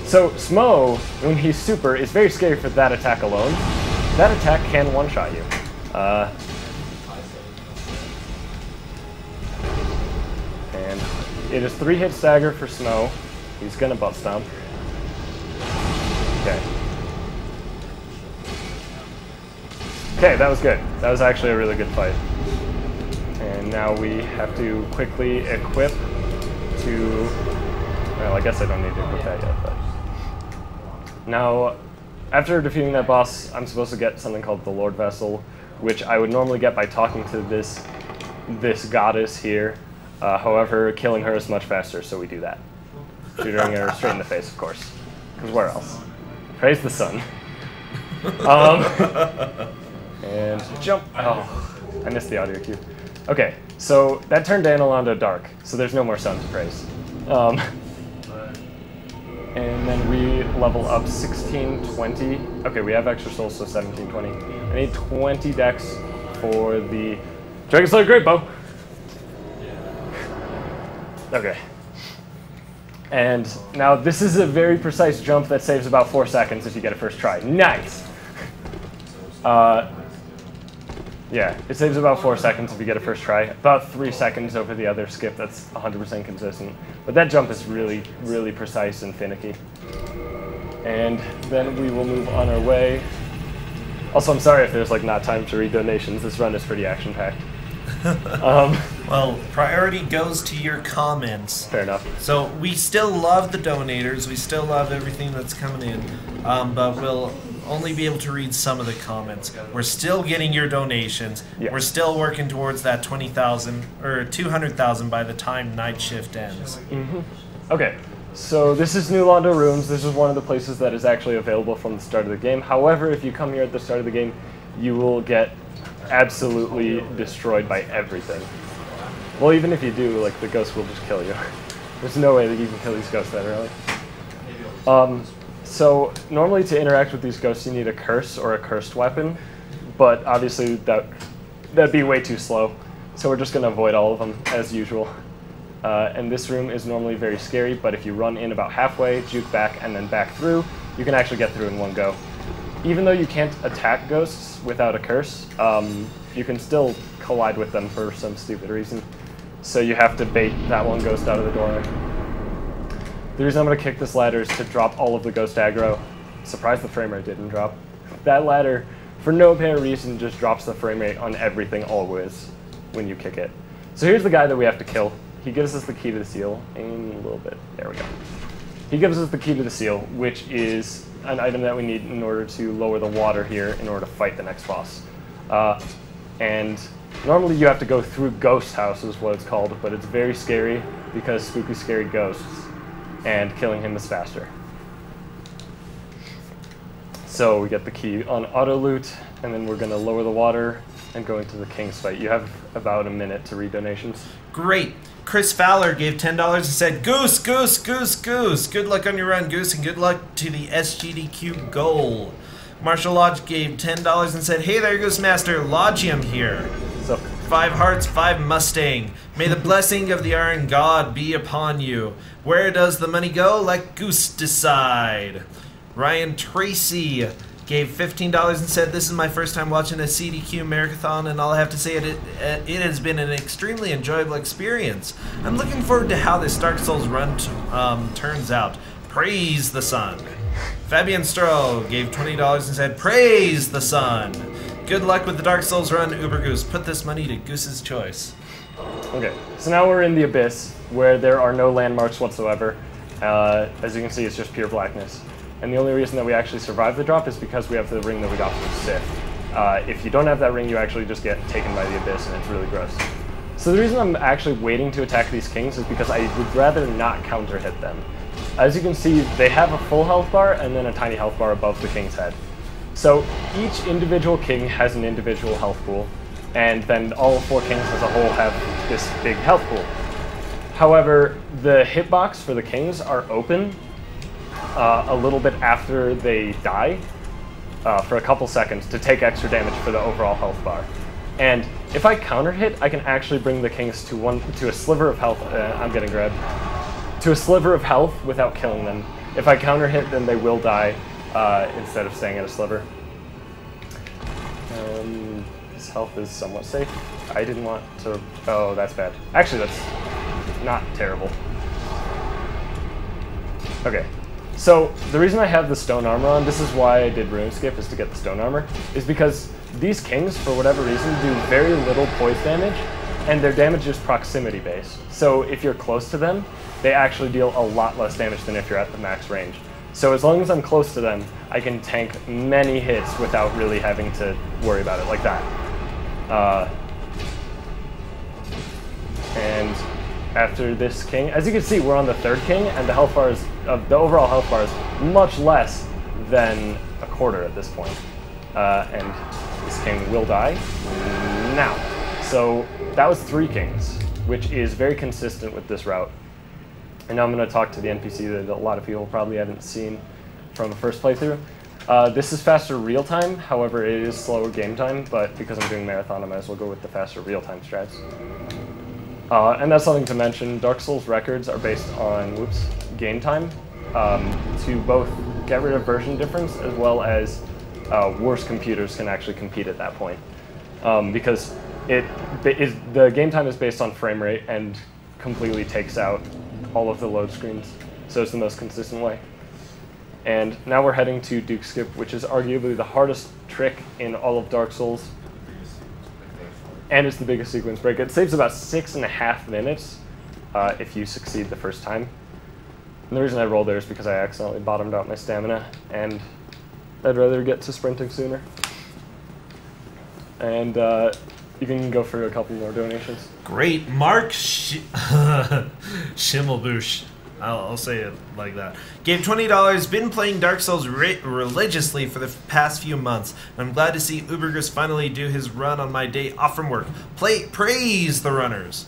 So Smo, when he's super, is very scary for that attack alone. That attack can one-shot you. And it is 3-hit stagger for Smo. He's gonna butt stomp. Okay. Okay, that was good. That was actually a really good fight. And now we have to quickly equip to... Well, I guess I don't need to equip that yet, but... Now, after defeating that boss, I'm supposed to get something called the Lord Vessel, which I would normally get by talking to this goddess here. However, killing her is much faster, so we do that. Shooting her straight in the face, of course. Because where else? Praise the sun. And jump. Oh, I missed the audio cue. Okay, so that turned Danilon to dark, so there's no more sun to praise. And then we level up 1620. Okay, we have extra souls, so 1720. I need 20 dex for the Dragon Slayer Great Bow. Okay. And now this is a very precise jump that saves about 4 seconds if you get it first try. Nice! Yeah, it saves about 4 seconds if you get it first try. About 3 seconds over the other skip. That's 100% consistent. But that jump is really, really precise and finicky. And then we will move on our way. Also, I'm sorry if there's like not time to read donations. This run is pretty action-packed. Well, priority goes to your comments. Fair enough. So we still love the donators. We still love everything that's coming in. But we'll only be able to read some of the comments. We're still getting your donations. Yeah. We're still working towards that 20,000 or 200,000 by the time night shift ends. Mm-hmm. Okay. So this is New Londo Ruins. This is one of the places that is actually available from the start of the game. However, if you come here at the start of the game, you will get absolutely destroyed by everything. Well, even if you do, like, the ghosts will just kill you. There's no way that you can kill these ghosts that early. So normally to interact with these ghosts, you need a curse or a cursed weapon, but obviously that'd be way too slow. So we're just going to avoid all of them as usual. And this room is normally very scary, but if you run in about halfway, juke back, and then back through, you can actually get through in one go. Even though you can't attack ghosts without a curse, you can still collide with them for some stupid reason. So you have to bait that one ghost out of the door. The reason I'm going to kick this ladder is to drop all of the ghost aggro, Surprised the frame rate didn't drop. That ladder, for no apparent reason, just drops the frame rate on everything always when you kick it. So here's the guy that we have to kill. He gives us the key to the seal. Aim a little bit. There we go. He gives us the key to the seal, which is an item that we need in order to lower the water here in order to fight the next boss. And normally you have to go through Ghost House is what it's called, but it's very scary because spooky, scary ghosts, and killing him is faster. So we get the key on auto loot, and then we're going to lower the water and go into the King's fight. You have about a minute to read donations. Great. Chris Fowler gave $10 and said, Goose, Goose, Goose, Goose. Good luck on your run, Goose, and good luck to the SGDQ goal. Marshall Lodge gave $10 and said, hey there, Goose Master, Logium here. So 5 hearts, 5 Mustang. May the blessing of the Iron God be upon you. Where does the money go? Let Goose decide. Ryan Tracy gave $15 and said, this is my first time watching a CDQ marathon, and all I have to say, it has been an extremely enjoyable experience. I'm looking forward to how this Dark Souls run turns out. Praise the sun. Fabian Stroh gave $20 and said, praise the sun. Good luck with the Dark Souls run, Ubergoose. Put this money to Goose's choice. Okay, so now we're in the Abyss, where there are no landmarks whatsoever. As you can see, it's just pure blackness. And the only reason that we actually survive the drop is because we have the ring that we got from Sith. If you don't have that ring, you actually just get taken by the Abyss, and it's really gross. So the reason I'm actually waiting to attack these kings is because I would rather not counter hit them. As you can see, they have a full health bar and then a tiny health bar above the king's head. So each individual king has an individual health pool, and then all 4 kings as a whole have this big health pool. However, the hitbox for the kings are open a little bit after they die for a couple seconds to take extra damage for the overall health bar. And if I counter hit, I can actually bring the kings to a sliver of health. I'm getting grabbed. To a sliver of health without killing them. If I counter hit, then they will die instead of staying at a sliver. His health is somewhat safe. I didn't want to. Oh, that's bad. Actually, that's not terrible. Okay. So, the reason I have the stone armor on, this is why I did rune skip, is to get the stone armor, is because these kings, for whatever reason, do very little poise damage, and their damage is proximity based. So if you're close to them, they actually deal a lot less damage than if you're at the max range. So as long as I'm close to them, I can tank many hits without really having to worry about it like that. And after this king, as you can see, we're on the 3rd king, and the health bar is, the overall health bar is much less than a quarter at this point. And this king will die now. So that was 3 kings, which is very consistent with this route. And now I'm going to talk to the NPC that a lot of people probably haven't seen from the first playthrough. This is faster real time, however it is slower game time, but because I'm doing marathon, I might as well go with the faster real time strats. And that's something to mention, Dark Souls records are based on, game time, to both get rid of version difference as well as worse computers can actually compete at that point. Because the game time is based on frame rate and completely takes out all of the load screens, so it's the most consistent way. And now we're heading to Duke Skip, which is arguably the hardest trick in all of Dark Souls. And it's the biggest sequence break. It saves about 6.5 minutes if you succeed the first time. And the reason I rolled there is because I accidentally bottomed out my stamina, and I'd rather get to sprinting sooner. And you can go for a couple more donations. Great. Mark Schimmelbusch, I'll say it like that, gave $20, been playing Dark Souls religiously for the past few months. I'm glad to see Ubergoose finally do his run on my day off from work. Praise the runners.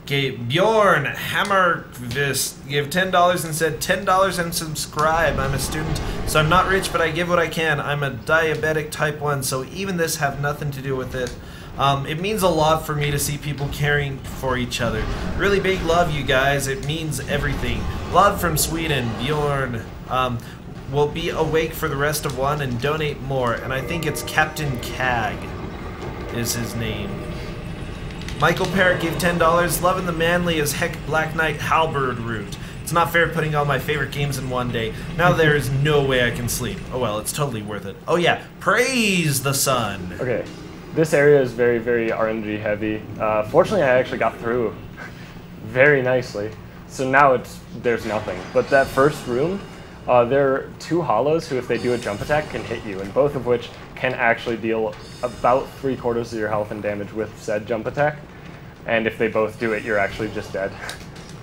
Bjorn Hammervist gave $10 and said, $10 and subscribe. I'm a student, so I'm not rich, but I give what I can. I'm a diabetic type 1, so even this have nothing to do with it. It means a lot for me to see people caring for each other. Really big love, you guys. It means everything. Love from Sweden. Bjorn will be awake for the rest of one and donate more. And I think it's Captain Cag is his name. Michael Parrott gave $10. Loving the manly as heck Black Knight halberd route. It's not fair putting all my favorite games in one day. Now there is no way I can sleep. Oh well, it's totally worth it. Oh yeah, praise the sun. Okay, this area is very, very RNG heavy. Fortunately, I actually got through very nicely. So now there's nothing. But that first room, there are 2 hollows who, if they do a jump attack, can hit you, and both of which can actually deal about 3/4 of your health and damage with said jump attack. And if they both do it, you're actually just dead.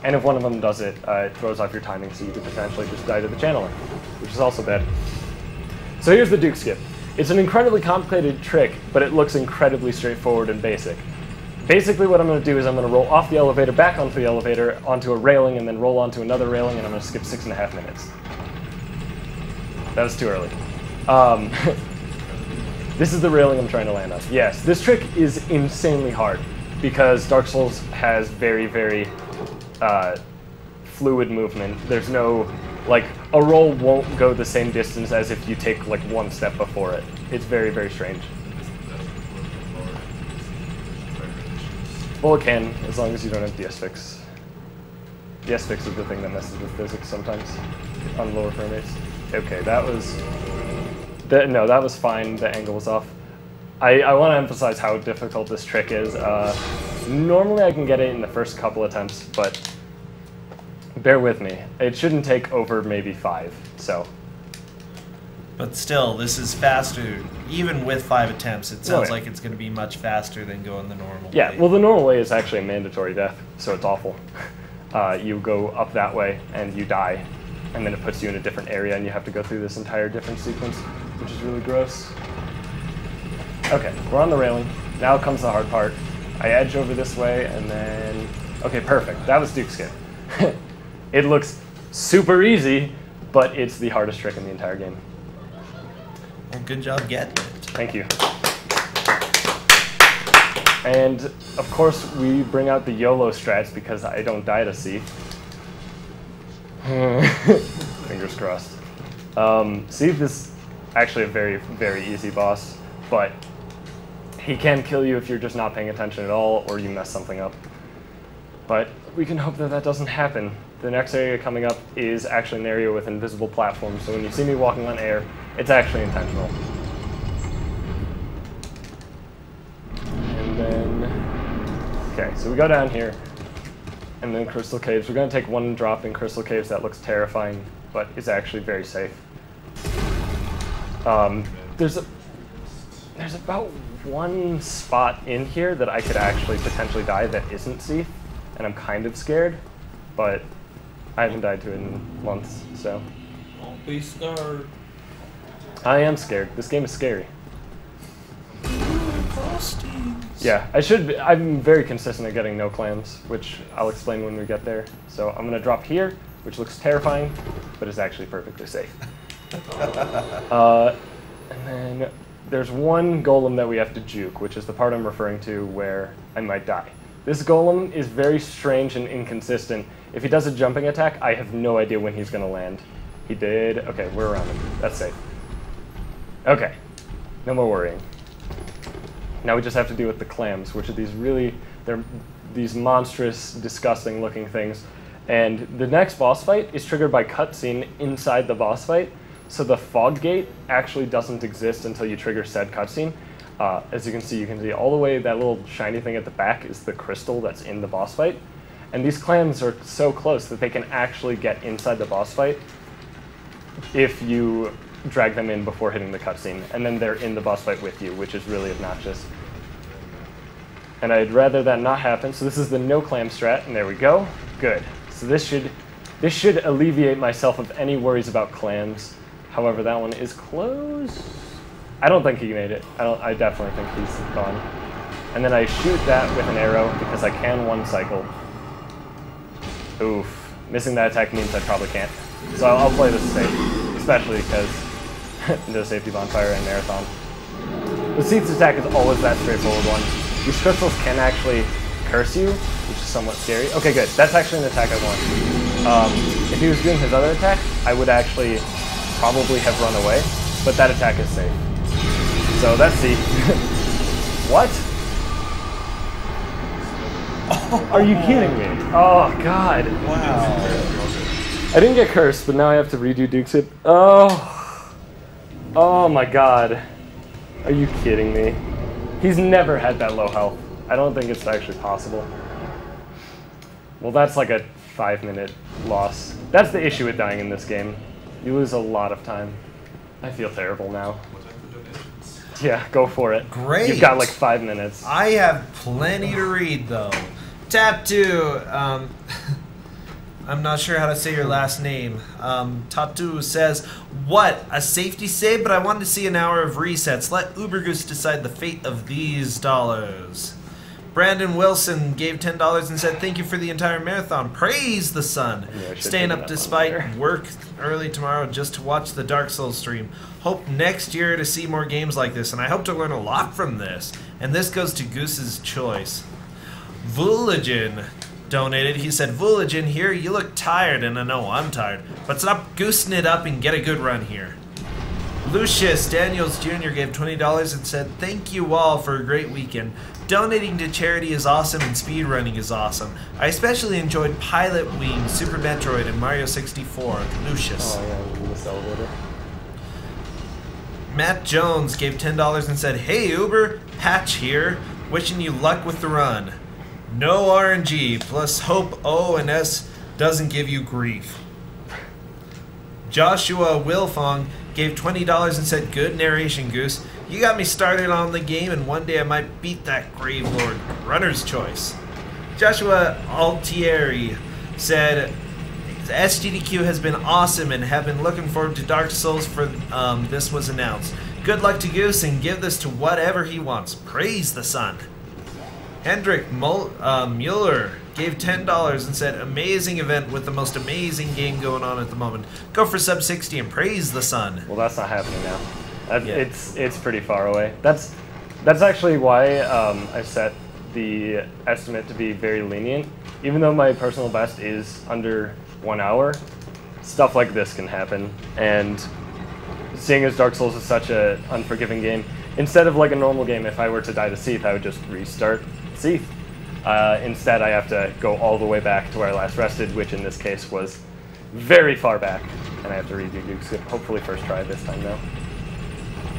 And if one of them does it, it throws off your timing, so you could potentially just die to the channeler, which is also bad. So here's the Duke Skip. It's an incredibly complicated trick, but it looks incredibly straightforward and basic. Basically what I'm going to do is I'm going to roll off the elevator, back onto the elevator, onto a railing, and then roll onto another railing, and I'm going to skip 6.5 minutes. That was too early. This is the railing I'm trying to land on. Yes, this trick is insanely hard because Dark Souls has very, very fluid movement. There's no, like, a roll won't go the same distance as if you take, like, 1 step before it. It's very, very strange. Well, it can, as long as you don't have the S-Fix. The S-Fix is the thing that messes with physics sometimes on lower frame rates. Okay, that was... no, that was fine. The angle was off. I want to emphasize how difficult this trick is. Normally I can get it in the first couple attempts, but bear with me. It shouldn't take over maybe 5, so... But still, this is faster. Even with 5 attempts, it sounds like it's going to be much faster than going the normal way. Yeah, well, the normal way is actually a mandatory death, so it's awful. You go up that way, and you die, and then it puts you in a different area, and you have to go through this entire different sequence, which is really gross. Okay, we're on the railing. Now comes the hard part. I edge over this way, and then... Okay, perfect. That was Duke Skip. It looks super easy, but it's the hardest trick in the entire game. Well, good job getting it. Thank you. And, of course, we bring out the YOLO strats because I don't die to see. Fingers crossed. See, this is actually a very, very easy boss, but he can kill you if you're just not paying attention at all or you mess something up. But we can hope that that doesn't happen. The next area coming up is actually an area with invisible platforms, so when you see me walking on air, it's actually intentional. And then... Okay, so we go down here, and then Crystal Caves. We're going to take 1 drop in Crystal Caves that looks terrifying, but is actually very safe. There's about 1 spot in here that I could actually potentially die that isn't safe, and I'm kind of scared, but I haven't died to it in months, so. Don't be scared. I am scared. This game is scary. Yeah, I'm very consistent at getting no clams, which I'll explain when we get there. So I'm going to drop here, which looks terrifying, but is actually perfectly safe. And then there's 1 golem that we have to juke, which is the part I'm referring to where I might die. This golem is very strange and inconsistent. If he does a jumping attack, I have no idea when he's going to land. He did. Okay, we're around him. That's safe. Okay, no more worrying. Now we just have to deal with the clams, which are they're these monstrous, disgusting looking things. And the next boss fight is triggered by cutscene inside the boss fight. So the fog gate actually doesn't exist until you trigger said cutscene. As you can see all the way, that little shiny thing at the back is the crystal that's in the boss fight. And these clams are so close that they can actually get inside the boss fight if you drag them in before hitting the cutscene. And then they're in the boss fight with you, which is really obnoxious. And I'd rather that not happen, so this is the no clam strat, and there we go. Good. So this should alleviate myself of any worries about clams. However, that one is close. I don't think he made it. I definitely think he's gone. And then I shoot that with an arrow because I can 1 cycle. Oof. Missing that attack means I probably can't. So I'll play this safe, especially because no safety bonfire and marathon. The Seeds attack is always that straightforward one. These crystals can actually curse you, which is somewhat scary. Okay, good. That's actually an attack I want. If he was doing his other attack, I would actually probably have run away, but that attack is safe. So that's C. What? Are you kidding me? Oh, God. Wow. I didn't get cursed, but now I have to redo Duke's hit. Oh. Oh my god. Are you kidding me? He's never had that low health. I don't think it's actually possible. Well, that's like a 5-minute loss. That's the issue with dying in this game. You lose a lot of time. I feel terrible now. Yeah, go for it. Great. You've got like 5 minutes. I have plenty to read, though. Tattoo. I'm not sure how to say your last name. Tattoo says, what? A safety save? But I wanted to see an hour of resets. Let Ubergoose decide the fate of these dollars. Brandon Wilson gave $10 and said, thank you for the entire marathon. Praise the sun. Yeah, Staying up despite work early tomorrow just to watch the Dark Souls stream. Hope next year to see more games like this, and I hope to learn a lot from this. And this goes to Goose's choice. Vooligan donated. He said, Vooligan here, you look tired, and I know I'm tired, but stop goosing it up and get a good run here. Lucius Daniels Jr. gave $20 and said, thank you all for a great weekend. Donating to charity is awesome and speedrunning is awesome. I especially enjoyed Pilot Wing, Super Metroid, and Mario 64. Lucius. Oh yeah, this elevator. Matt Jones gave $10 and said, hey Uber, Patch here, wishing you luck with the run. No RNG, plus hope O and S doesn't give you grief. Joshua Wilfong gave $20 and said, good narration, Goose. You got me started on the game, and one day I might beat that Grave Lord. Runner's choice. Joshua Altieri said, SGDQ has been awesome and have been looking forward to Dark Souls for this was announced. Good luck to Goose and give this to whatever he wants. Praise the sun. Hendrik Mueller gave $10 and said, amazing event with the most amazing game going on at the moment. Go for sub 60 and praise the sun. Well, that's not happening now. Yeah. It's pretty far away. That's actually why I set the estimate to be very lenient. Even though my personal best is under 1 hour, stuff like this can happen. And seeing as Dark Souls is such an unforgiving game, instead of like a normal game, if I were to die to Seath, I would just restart Seath. Instead, I have to go all the way back to where I last rested, which in this case was very far back. And I have to redo Duke's hopefully first try this time now.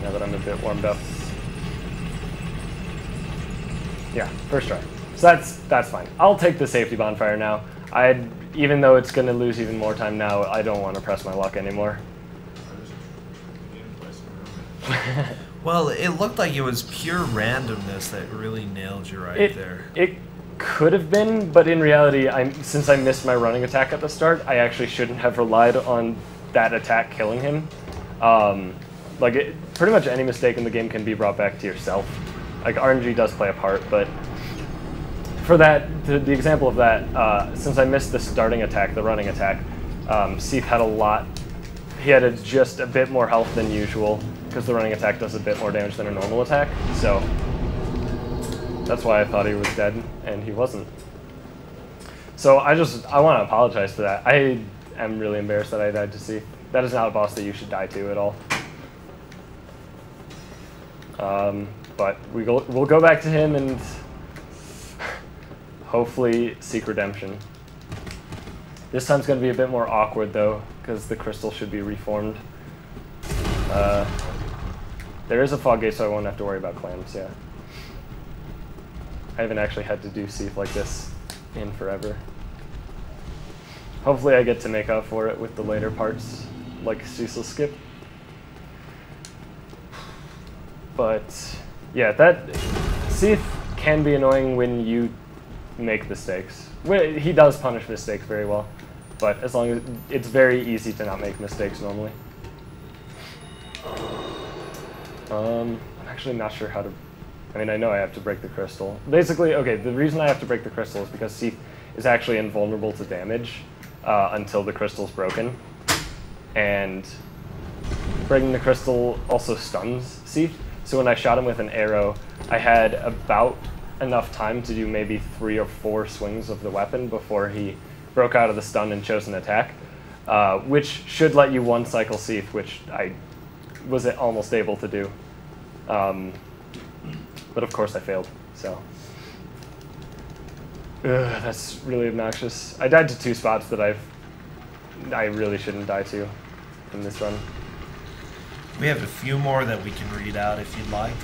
Now that I'm a bit warmed up. Yeah, first try. So that's fine. I'll take the safety bonfire now. Even though it's going to lose even more time now, I don't want to press my luck anymore. Well, it looked like it was pure randomness that really nailed you there. It could have been, but in reality, since I missed my running attack at the start, I actually shouldn't have relied on that attack killing him. Pretty much any mistake in the game can be brought back to yourself. Like, RNG does play a part, but for that, the example of that, since I missed the starting attack, the running attack, Seath had he had just a bit more health than usual, because the running attack does a bit more damage than a normal attack, so that's why I thought he was dead, and he wasn't. So I want to apologize for that. I am really embarrassed that I died to Seath. That is not a boss that you should die to at all. But we'll go back to him and hopefully seek redemption. This time's going to be a bit more awkward though, because the crystal should be reformed. There is a fog gate, so I won't have to worry about clams, yeah. I haven't actually had to do Seath like this in forever. Hopefully I get to make up for it with the later parts, like Cecil Skip. But yeah, Seath can be annoying when you make mistakes. He does punish mistakes very well, but as long as it's very easy to not make mistakes normally. I'm actually not sure how to. I mean, I know I have to break the crystal. Basically, okay, the reason I have to break the crystal is because Seath is actually invulnerable to damage until the crystal's broken, and breaking the crystal also stuns Seath. So when I shot him with an arrow, I had about enough time to do maybe 3 or 4 swings of the weapon before he broke out of the stun and chose an attack, which should let you one cycle Seath, which I was almost able to do. But of course I failed, so. That's really obnoxious. I died to 2 spots that I've I really shouldn't die to in this run. We have a few more that we can read out if you'd like.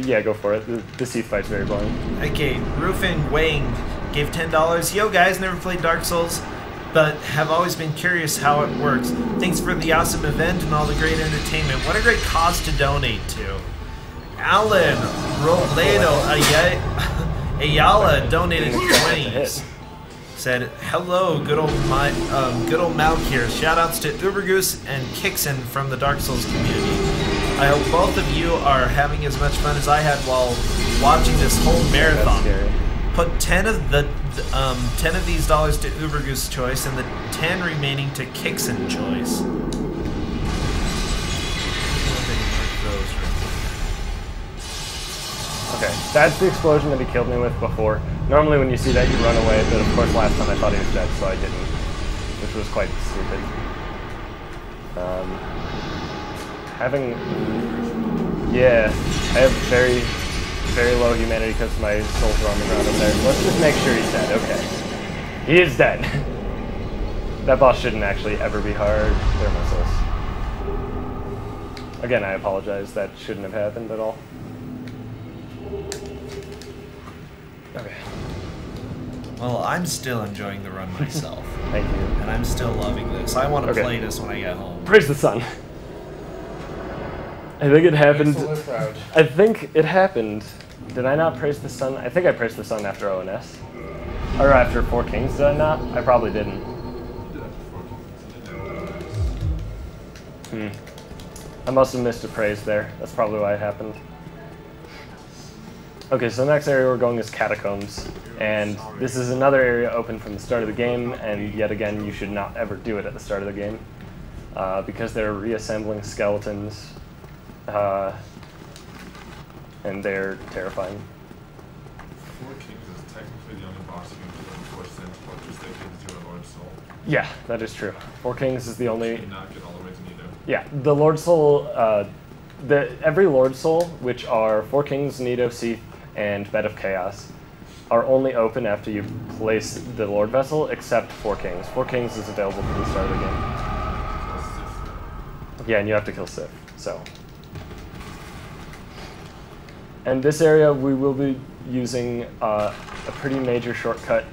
Yeah, go for it. The Seath fight's very boring. Okay, Roofing Wang gave $10. Yo guys, never played Dark Souls, but have always been curious how it works. Thanks for the awesome event and all the great entertainment. What a great cause to donate to. Alan Roledo Ayala donated 20s. Said, hello, good old Malk here. Shoutouts to Ubergoose and Kixon from the Dark Souls community. I hope both of you are having as much fun as I had while watching this whole marathon. Put 10 of these dollars to Ubergoose choice and the 10 remaining to Kixon choice. Okay, that's the explosion that he killed me with before. Normally when you see that, you run away, but of course last time I thought he was dead, so I didn't, which was quite stupid. Yeah, I have very, very low humanity because my souls are on the ground over there. Let's just make sure he's dead. Okay, he is dead. That boss shouldn't actually ever be hard. There are my souls. Again, I apologize. That shouldn't have happened at all. Okay. Well, I'm still enjoying the run myself. Thank you. And I'm still loving this. I want to play this when I get home. Praise the sun. I think it happened. I think it happened. Did I not praise the sun? I think I praised the sun after ONS. Or after Four Kings, did I not? I probably didn't. I must have missed a praise there. That's probably why it happened. Okay, so the next area we're going is Catacombs, and this is another area open from the start of the game, and yet again, you should not ever do it at the start of the game, because they're reassembling skeletons, and they're terrifying. Four Kings is technically the only boss you can do in 4 cents, but just they didn't do a Lord Soul. Yeah, that is true. Four Kings is the only... You cannot get all the way to Nido. Yeah, the Lord Soul, every Lord Soul, which are Four Kings, Nido, Seath, and Bed of Chaos, are only open after you place the Lord Vessel, except Four Kings. Four Kings is available from the start of the game. Yeah, and you have to kill Sif, so. And this area, we will be using a pretty major shortcut,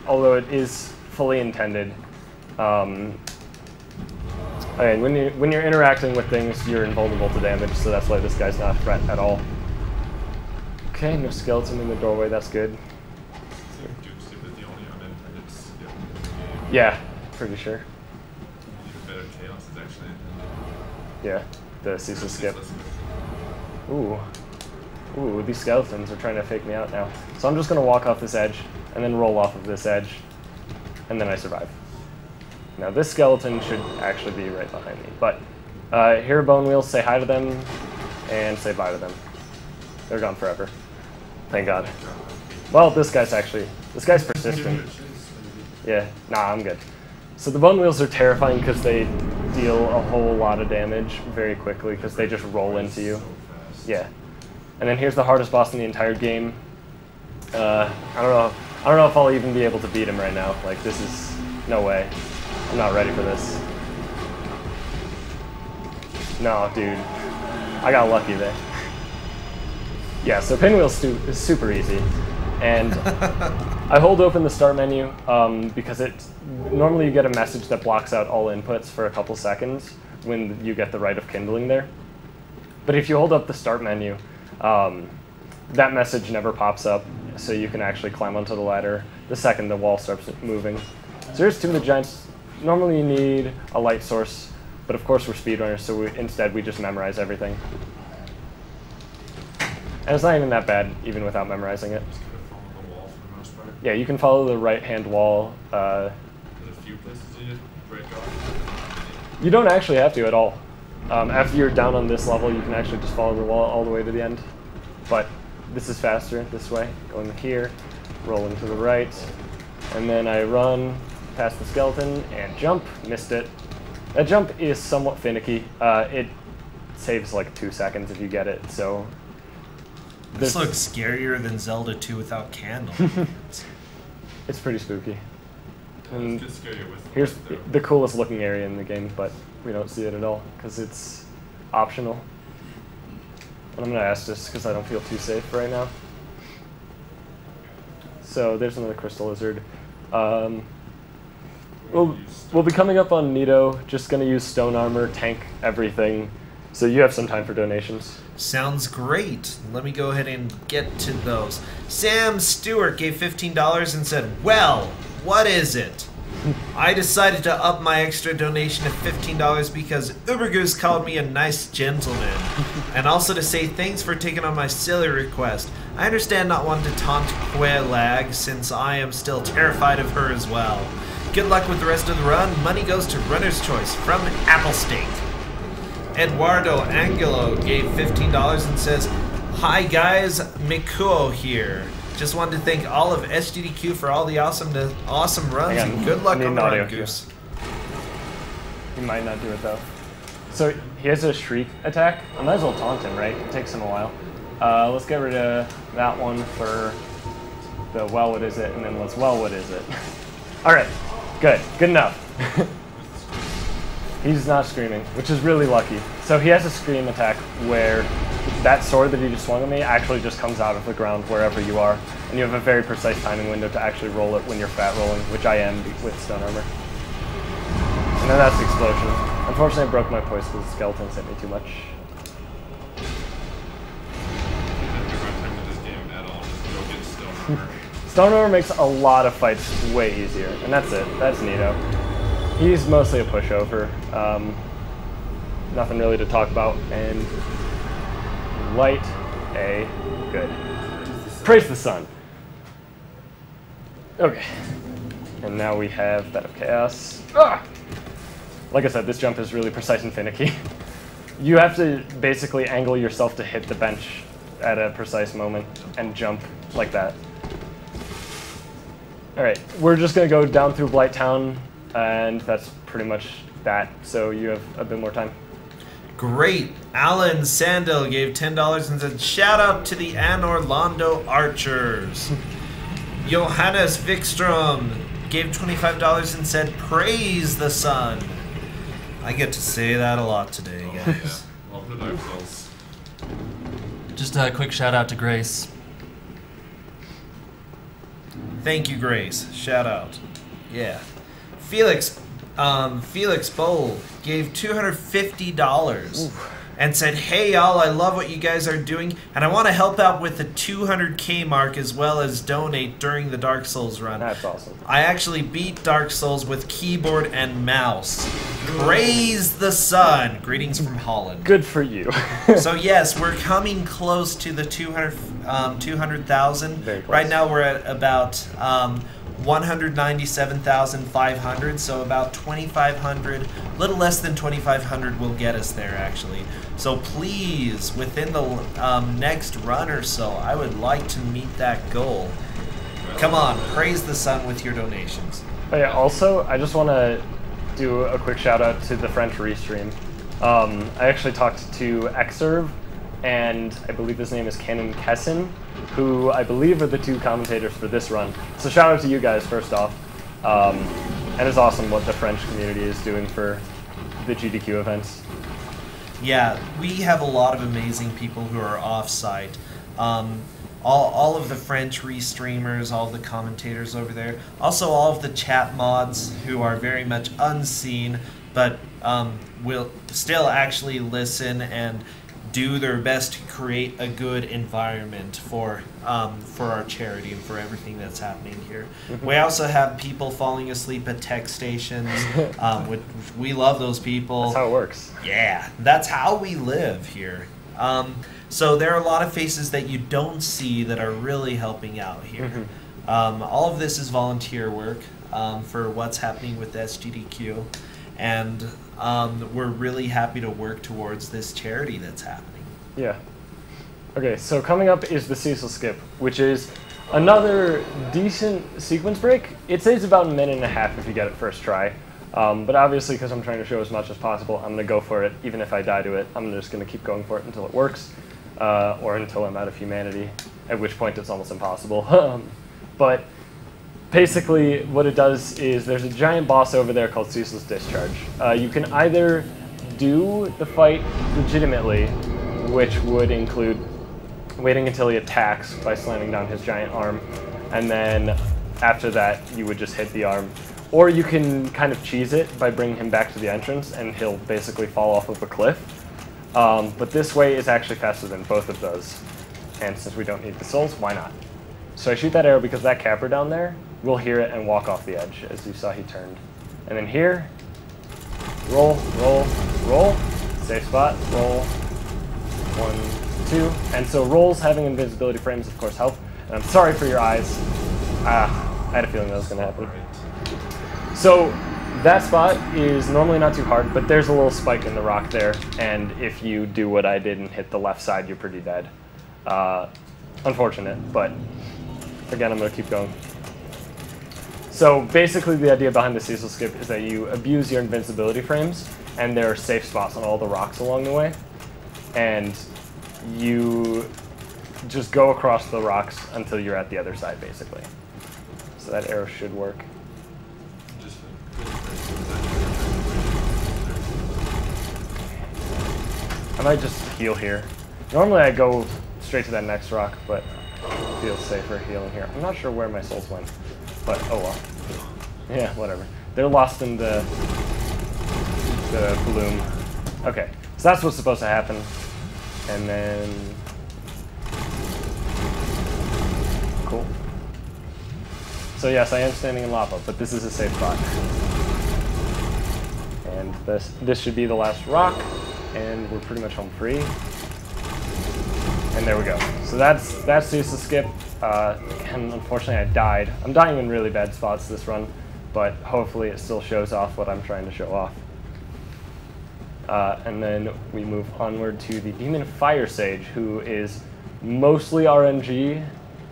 although it is fully intended. Okay, when you're interacting with things, you're invulnerable to damage, so that's why this guy's not a threat at all. Okay, no skeleton in the doorway, that's good. Yeah, pretty sure. Bed of Chaos is actually Yeah, the ceaseless skip. Ooh. Ooh, these skeletons are trying to fake me out now. So I'm just going to walk off this edge, and then roll off of this edge, and then I survive. Now this skeleton should actually be right behind me, but here are Bone Wheels, say hi to them, and say bye to them. They're gone forever. Thank God. Well, this guy's persistent. Yeah, nah, I'm good. So the Bone Wheels are terrifying because they deal a whole lot of damage very quickly because they just roll into you. Yeah. And then here's the hardest boss in the entire game. I don't know if I'll even be able to beat him right now. Like, this is no way. I'm not ready for this. No, dude. I got lucky there. Yeah, so Pinwheel is super easy. And I hold open the start menu because normally you get a message that blocks out all inputs for a couple seconds when you get the Rite of Kindling there. But if you hold up the start menu, that message never pops up, so you can actually climb onto the ladder the second the wall starts moving. So here's Tomb of the Giants. Normally you need a light source, but of course we're speedrunners, so instead we just memorize everything. And it's not even that bad, even without memorizing it. just gonna follow the wall for the most part. Yeah, you can follow the right-hand wall. There's a few places you break off. You don't actually have to at all. After you're down on this level, you can actually just follow the wall all the way to the end. But this is faster this way. Going here, rolling to the right, and then I run past the skeleton and jump. Missed it. That jump is somewhat finicky. It saves like 2 seconds if you get it, so... This looks scarier than Zelda 2 without candle. It's pretty spooky. And Just scare your whistle here's right there. the coolest looking area in the game, but we don't see it at all because it's optional. And I'm going to ask this because I don't feel too safe right now. So there's another crystal lizard. We'll be coming up on Nito, just going to use stone armor, tank everything. So you have some time for donations. Sounds great. Let me go ahead and get to those. Sam Stewart gave $15 and said, well, what is it? I decided to up my extra donation to $15 because Ubergoose called me a nice gentleman. And also to say thanks for taking on my silly request. I understand not wanting to taunt Qualag since I am still terrified of her as well. Good luck with the rest of the run. Money goes to Runner's Choice from Apple State. Eduardo Angelo gave $15 and says, hi guys, Mikuo here. Just wanted to thank all of SGDQ for all the awesome runs and good luck on the run, Goose. He might not do it though. So he has a shriek attack. I might as well taunt him, right? It takes him a while. Let's get rid of that one for the well, what is it? And then let's well, what is it? All right, good enough. He's not screaming, which is really lucky. So he has a scream attack where that sword that he just swung at me actually just comes out of the ground wherever you are. And you have a very precise timing window to actually roll it when you're fat rolling, which I am with stone armor. And then that's the explosion. Unfortunately, I broke my poise because the skeletons hit me too much. Stone armor makes a lot of fights way easier, and that's it. That's Nito. He's mostly a pushover. Nothing really to talk about. And light A, good. Praise the sun. Okay. And now we have Bed of Chaos. Ah! Like I said, this jump is really precise and finicky. You have to basically angle yourself to hit the bench at a precise moment and jump like that. Alright, we're just going to go down through Blight Town, and that's pretty much that, so you have a bit more time. Great. Alan Sandel gave $10 and said, shout out to the Anne Orlando Archers. Johannes Vikstrom gave $25 and said, praise the sun. I get to say that a lot today, guys. Welcome to Dark Souls. Just a quick shout out to Grace. Thank you, Grace. Shout out. Yeah. Felix Bowl gave $250 and said, hey y'all, I love what you guys are doing, and I want to help out with the 200K mark as well as donate during the Dark Souls run. That's awesome. I actually beat Dark Souls with keyboard and mouse. Praise the sun. Greetings from Holland. Good for you. So yes, we're coming close to the 200,000. Right now we're at about 197,500, so about 2,500, a little less than 2,500 will get us there actually. So please, within the next run or so, I would like to meet that goal. Come on, praise the sun with your donations. Oh yeah, also, I just want to do a quick shout out to the French restream. I actually talked to Exerve, and I believe his name is Canon Kessin, who I believe are the two commentators for this run. So shout out to you guys first off. And it's awesome what the French community is doing for the GDQ events. Yeah, we have a lot of amazing people who are off-site. All of the French restreamers, all of the commentators over there. Also all of the chat mods who are very much unseen, but will still actually listen and do their best to create a good environment for our charity and for everything that's happening here. We also have people falling asleep at tech stations. Which we love those people. That's how it works. Yeah, that's how we live here. So there are a lot of faces that you don't see that are really helping out here. All of this is volunteer work for what's happening with SGDQ. And we're really happy to work towards this charity that's happening. Yeah. Okay, so coming up is the Cecil Skip, which is another decent sequence break. It saves about a minute and a half if you get it first try. But obviously, because I'm trying to show as much as possible, I'm going to go for it. Even if I die to it, I'm just going to keep going for it until it works, or until I'm out of humanity, at which point it's almost impossible. But basically, what it does is there's a giant boss over there called Ceaseless Discharge. You can either do the fight legitimately, which would include waiting until he attacks by slamming down his giant arm, and then after that, you would just hit the arm. Or you can kind of cheese it by bringing him back to the entrance, and he'll basically fall off of a cliff. But this way is actually faster than both of those. And since we don't need the souls, why not? So I shoot that arrow because that capper down there will hear it and walk off the edge, as you saw he turned. And then here, roll, roll, roll, safe spot, roll, 1, 2. And so rolls having invisibility frames, of course, help. And I'm sorry for your eyes. I had a feeling that was going to happen. So that spot is normally not too hard, but there's a little spike in the rock there, and if you do what I did and hit the left side, you're pretty dead. Unfortunate, but again, I'm going to keep going. So basically the idea behind the Cecil skip is that you abuse your invincibility frames, and there are safe spots on all the rocks along the way, and you just go across the rocks until you're at the other side, basically. So that arrow should work. I might just heal here. Normally I go straight to that next rock, but it feels safer healing here. I'm not sure where my souls went, but oh well. Yeah, whatever. They're lost in the bloom. Okay, so that's what's supposed to happen. And then... Cool. So yes, I am standing in lava, but this is a safe spot. And this should be the last rock. And we're pretty much home free. And there we go. So that's the skip. And unfortunately I died. I'm dying in really bad spots this run, but hopefully it still shows off what I'm trying to show off. And then we move onward to the Demon Fire Sage, who is mostly RNG,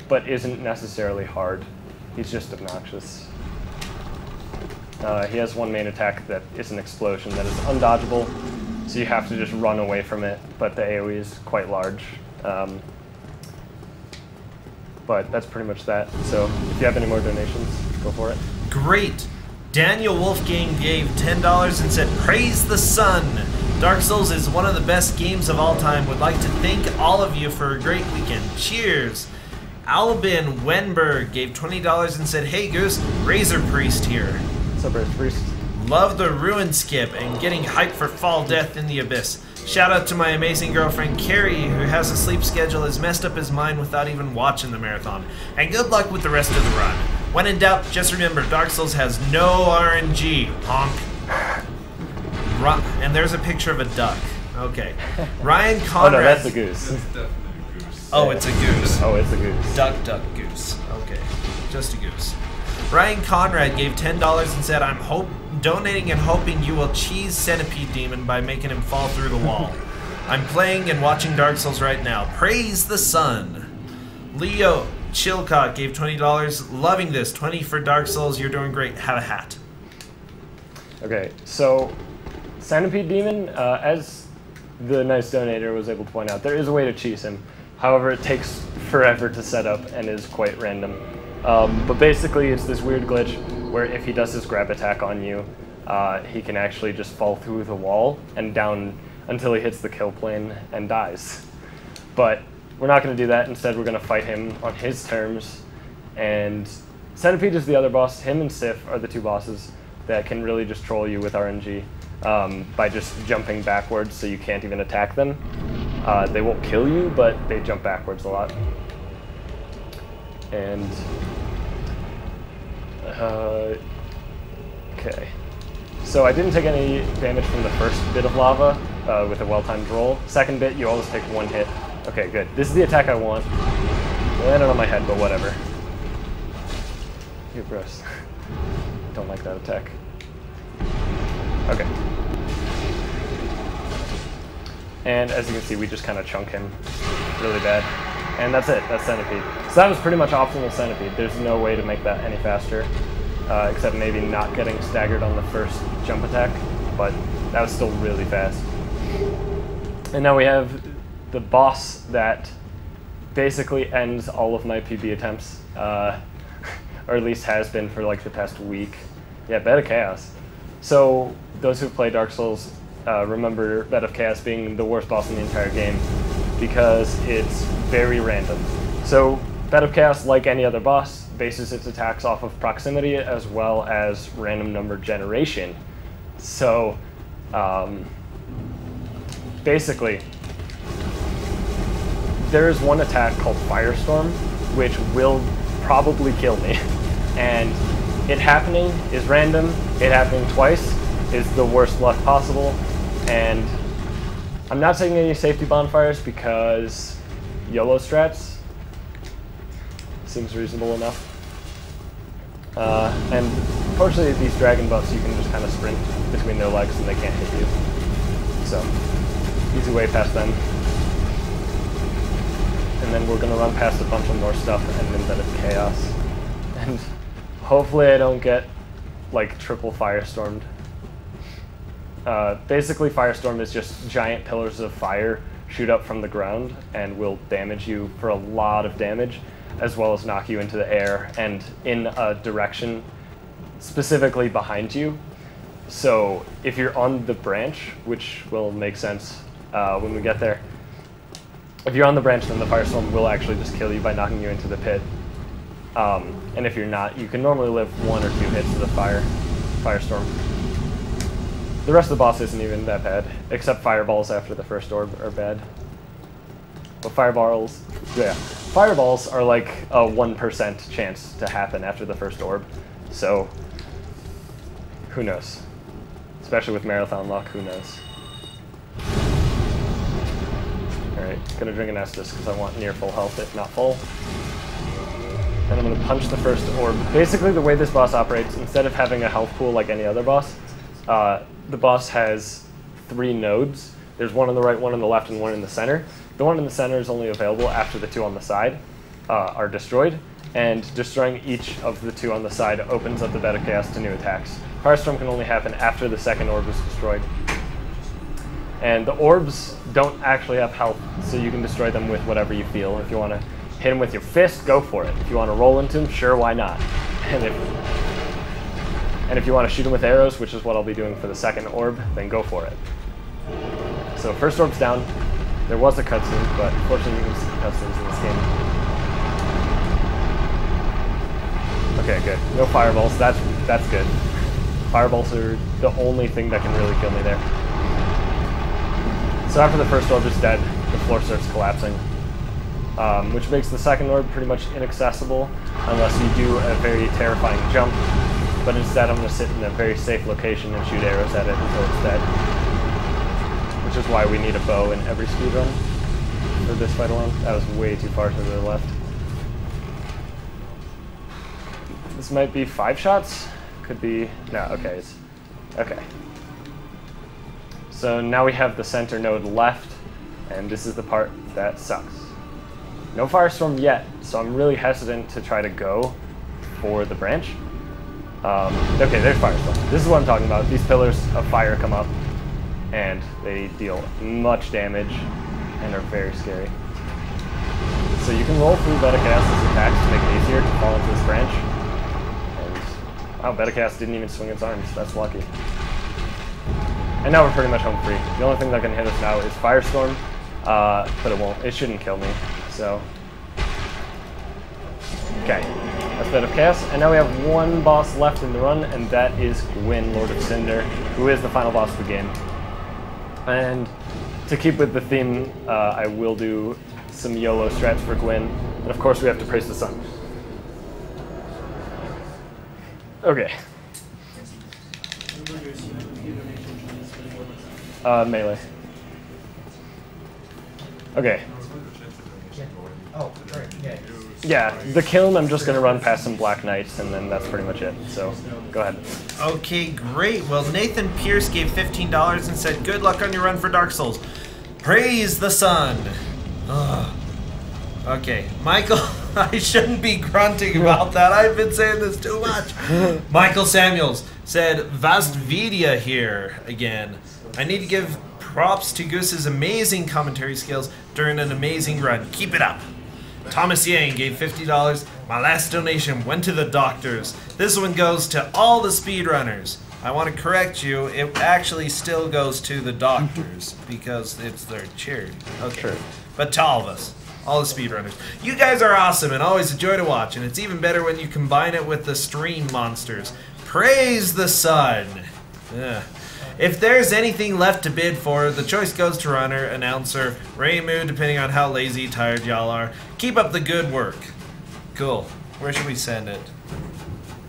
but isn't necessarily hard. He's just obnoxious. He has one main attack that is an explosion that is undodgeable. So you have to just run away from it, but the AoE is quite large. But that's pretty much that. So if you have any more donations, go for it. Great! Daniel Wolfgang gave $10 and said, "Praise the sun! Dark Souls is one of the best games of all time. Would like to thank all of you for a great weekend. Cheers!" Albin Wenberg gave $20 and said, "Hey Goose, Razor Priest here. What's up, Razor Priest? Love the ruin skip and getting hyped for Fall Death in the Abyss. Shout out to my amazing girlfriend Carrie, who has a sleep schedule as messed up as mine without even watching the marathon. And good luck with the rest of the run. When in doubt, just remember Dark Souls has no RNG. Honk." And there's a picture of a duck. Okay. Ryan Conrad. Oh no, that's a goose. That's definitely a goose. Oh, it's a goose. Oh, it's a goose. Duck, duck, goose. Okay. Just a goose. Ryan Conrad gave $10 and said, "I'm donating and hoping you will cheese Centipede Demon by making him fall through the wall. I'm playing and watching Dark Souls right now. Praise the sun." Leo Chilcott gave $20. Loving this. 20 for Dark Souls. You're doing great. Have a hat. Okay, so Centipede Demon, as the nice donator was able to point out, there is a way to cheese him. However, it takes forever to set up and is quite random. But basically, it's this weird glitch where if he does his grab attack on you, he can actually just fall through the wall and down until he hits the kill plane and dies. But we're not going to do that. Instead, we're going to fight him on his terms. And Centipede is the other boss. Him and Sif are the two bosses that can really just troll you with RNG by just jumping backwards so you can't even attack them. They won't kill you, but they jump backwards a lot. And okay, so I didn't take any damage from the first bit of lava with a well-timed roll. Second bit, you always take one hit. Okay, good. This is the attack I want. It landed on my head, but whatever. You're gross. Don't like that attack. Okay. And as you can see, we just kind of chunk him really bad. And that's it. That's Centipede. So that was pretty much optimal Centipede. There's no way to make that any faster, except maybe not getting staggered on the first jump attack, but that was still really fast. And now we have the boss that basically ends all of my PB attempts. or at least has been for like the past week. Yeah, Bed of Chaos. So those who've played Dark Souls remember Bed of Chaos being the worst boss in the entire game because it's very random. So Bed of Chaos, like any other boss, bases its attacks off of proximity as well as random number generation. So basically, there's one attack called Firestorm, which will probably kill me. And it happening is random, it happening twice is the worst luck possible, and I'm not taking any safety bonfires because YOLO strats seems reasonable enough. And fortunately these dragon buffs you can just kind of sprint between their legs and they can't hit you. So, easy way past them. And then we're going to run past a bunch of more stuff and then Bed of Chaos. And hopefully I don't get like triple firestormed. Basically Firestorm is just giant pillars of fire shoot up from the ground and will damage you for a lot of damage, as well as knock you into the air and in a direction specifically behind you. So if you're on the branch, which will make sense when we get there, if you're on the branch, then the Firestorm will actually just kill you by knocking you into the pit. And if you're not, you can normally live 1 or 2 hits to the Firestorm. The rest of the boss isn't even that bad, except fireballs after the first orb are bad. But fireballs are like a 1% chance to happen after the first orb. So, who knows? Especially with Marathon luck, who knows? Alright, gonna drink an Estus because I want near full health, if not full. And I'm gonna punch the first orb. Basically the way this boss operates, instead of having a health pool like any other boss, the boss has 3 nodes. There's one on the right, one on the left, and one in the center. The one in the center is only available after the 2 on the side are destroyed, and destroying each of the 2 on the side opens up the Bed of Chaos to new attacks. Firestorm can only happen after the second orb is destroyed. And the orbs don't actually have health, so you can destroy them with whatever you feel. If you want to hit them with your fist, go for it. If you want to roll into them, sure, why not? And if you want to shoot them with arrows, which is what I'll be doing for the second orb, then go for it. So first orb's down. There was a cutscene, but unfortunately you can see cutscenes in this game. Okay, good. No fireballs. That's good. Fireballs are the only thing that can really kill me there. So after the first orb is dead, the floor starts collapsing, which makes the second orb pretty much inaccessible unless you do a very terrifying jump. But instead I'm going to sit in a very safe location and shoot arrows at it until it's dead. Which is why we need a bow in every speedrun for this fight alone. That was way too far to the left. This might be 5 shots? Could be... no, okay. Okay. So now we have the center node left, and this is the part that sucks. No Firestorm yet, so I'm really hesitant to try to go for the branch. Okay, there's Firestorm. This is what I'm talking about. These pillars of fire come up, and they deal much damage, and are very scary. So you can roll through Bed of Chaos' attacks to make it easier to fall into this branch. And, wow, Bed of Chaos didn't even swing its arms. That's lucky. And now we're pretty much home free. The only thing that can hit us now is Firestorm, but it won't. It shouldn't kill me, so... okay, that's Bed of Chaos, and now we have one boss left in the run, and that is Gwyn, Lord of Cinder, who is the final boss of the game. And to keep with the theme, I will do some YOLO strats for Gwyn, and of course we have to praise the sun. Okay. Melee. Okay. Oh, right, yeah. Yeah, the kiln, I'm just going to run past some Black Knights, and then that's pretty much it. So, go ahead. Okay, great. Well, Nathan Pierce gave $15 and said, good luck on your run for Dark Souls. Praise the sun. Ugh. Okay, Michael, I shouldn't be grunting about that. I've been saying this too much. Michael Samuels said, Vastvidia here again. I need to give props to Goose's amazing commentary skills during an amazing run. Keep it up. Thomas Yang gave $50 My last donation went to the doctors. This one goes to all the speedrunners. I want to correct you, it actually still goes to the doctors because it's their charity. Okay. Sure. But to all of us, all the speedrunners. You guys are awesome and always a joy to watch, and it's even better when you combine it with the stream monsters. Praise the sun! Ugh. If there's anything left to bid for, the choice goes to runner, announcer, Raymu, depending on how lazy, tired y'all are. Keep up the good work. Cool. Where should we send it?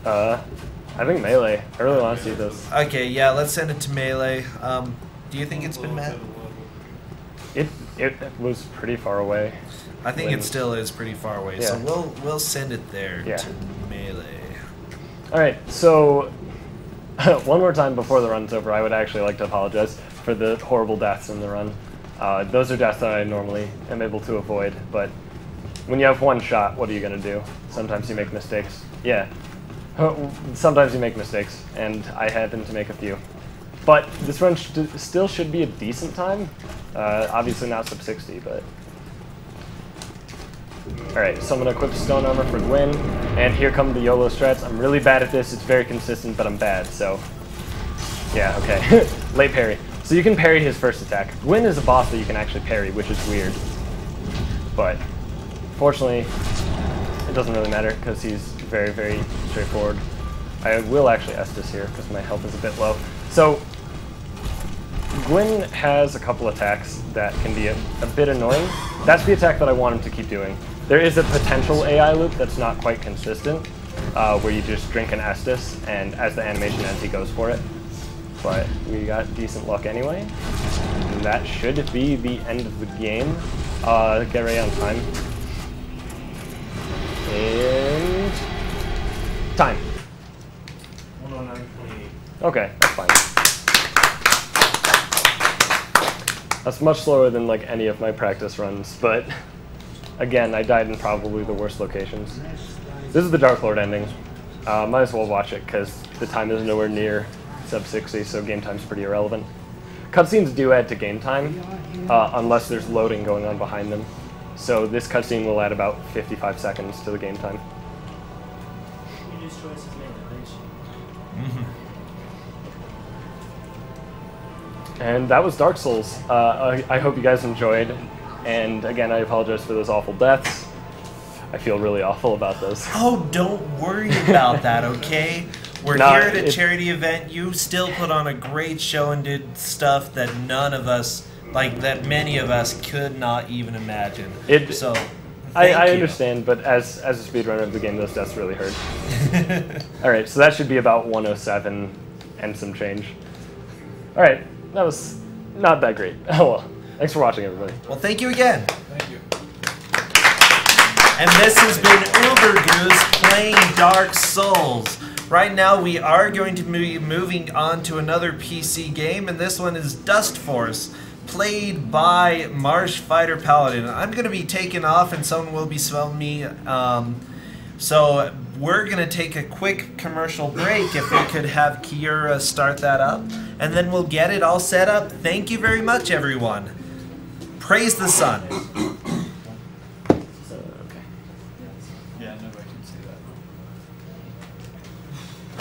I think Melee. I really want to see this. Okay, yeah, let's send it to Melee. Do you think it's been met? It was pretty far away. I think it still is pretty far away, Yeah. so we'll send it there Yeah. to Melee. All right, so one more time before the run's over, I would actually like to apologize for the horrible deaths in the run. Those are deaths that I normally am able to avoid, but when you have one shot, what are you going to do? Sometimes you make mistakes. Yeah. Sometimes you make mistakes, and I happen to make a few. But this run still should be a decent time. Obviously not sub 60, but... Alright, so I'm going to equip Stone Armor for Gwyn, and here come the YOLO strats. I'm really bad at this, it's very consistent, but I'm bad, so... Yeah, okay. Late parry. So you can parry his first attack. Gwyn is a boss that you can actually parry, which is weird. But, fortunately, it doesn't really matter, because he's very, very straightforward. I will actually Estus here, because my health is a bit low. So, Gwyn has a couple attacks that can be a bit annoying. That's the attack that I want him to keep doing. There is a potential AI loop that's not quite consistent, where you just drink an Estus, and as the animation ends, he goes for it. But we got decent luck anyway. And that should be the end of the game. Get ready on time. And... time. 109.28. Okay, that's fine. That's much slower than like any of my practice runs, but again, I died in probably the worst locations. This is the Dark Lord ending. Might as well watch it because the time is nowhere near sub 60, so game time's pretty irrelevant. Cutscenes do add to game time, unless there's loading going on behind them. So this cutscene will add about 55 seconds to the game time. And that was Dark Souls. I hope you guys enjoyed. And again, I apologize for those awful deaths. I feel really awful about those. Oh, don't worry about that, okay? We're here at a charity event. You still put on a great show and did stuff that none of us, that many of us could not even imagine. So, I understand, but as a speedrunner of the game, those deaths really hurt. Alright, so that should be about 107 and some change. Alright, that was not that great. Oh well. Thanks for watching, everybody. Well, thank you again. Thank you. And this has been Ubergoose playing Dark Souls. Right now we are going to be moving on to another PC game, and this one is Dust Force, played by Marsh Fighter Paladin. I'm going to be taking off and someone will be spelling me, so we're going to take a quick commercial break. If we could have Kiera start that up, and then we'll get it all set up. Thank you very much, everyone. Praise the sun. Yeah, nobody can see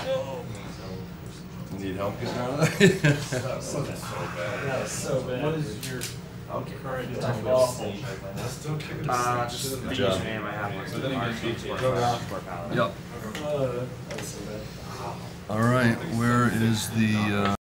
that. Need help? That was so bad. That was so bad. What is your current time? That's still kicking Just the username I have. So then you get beat. Yep. That's so bad. All right, where is the...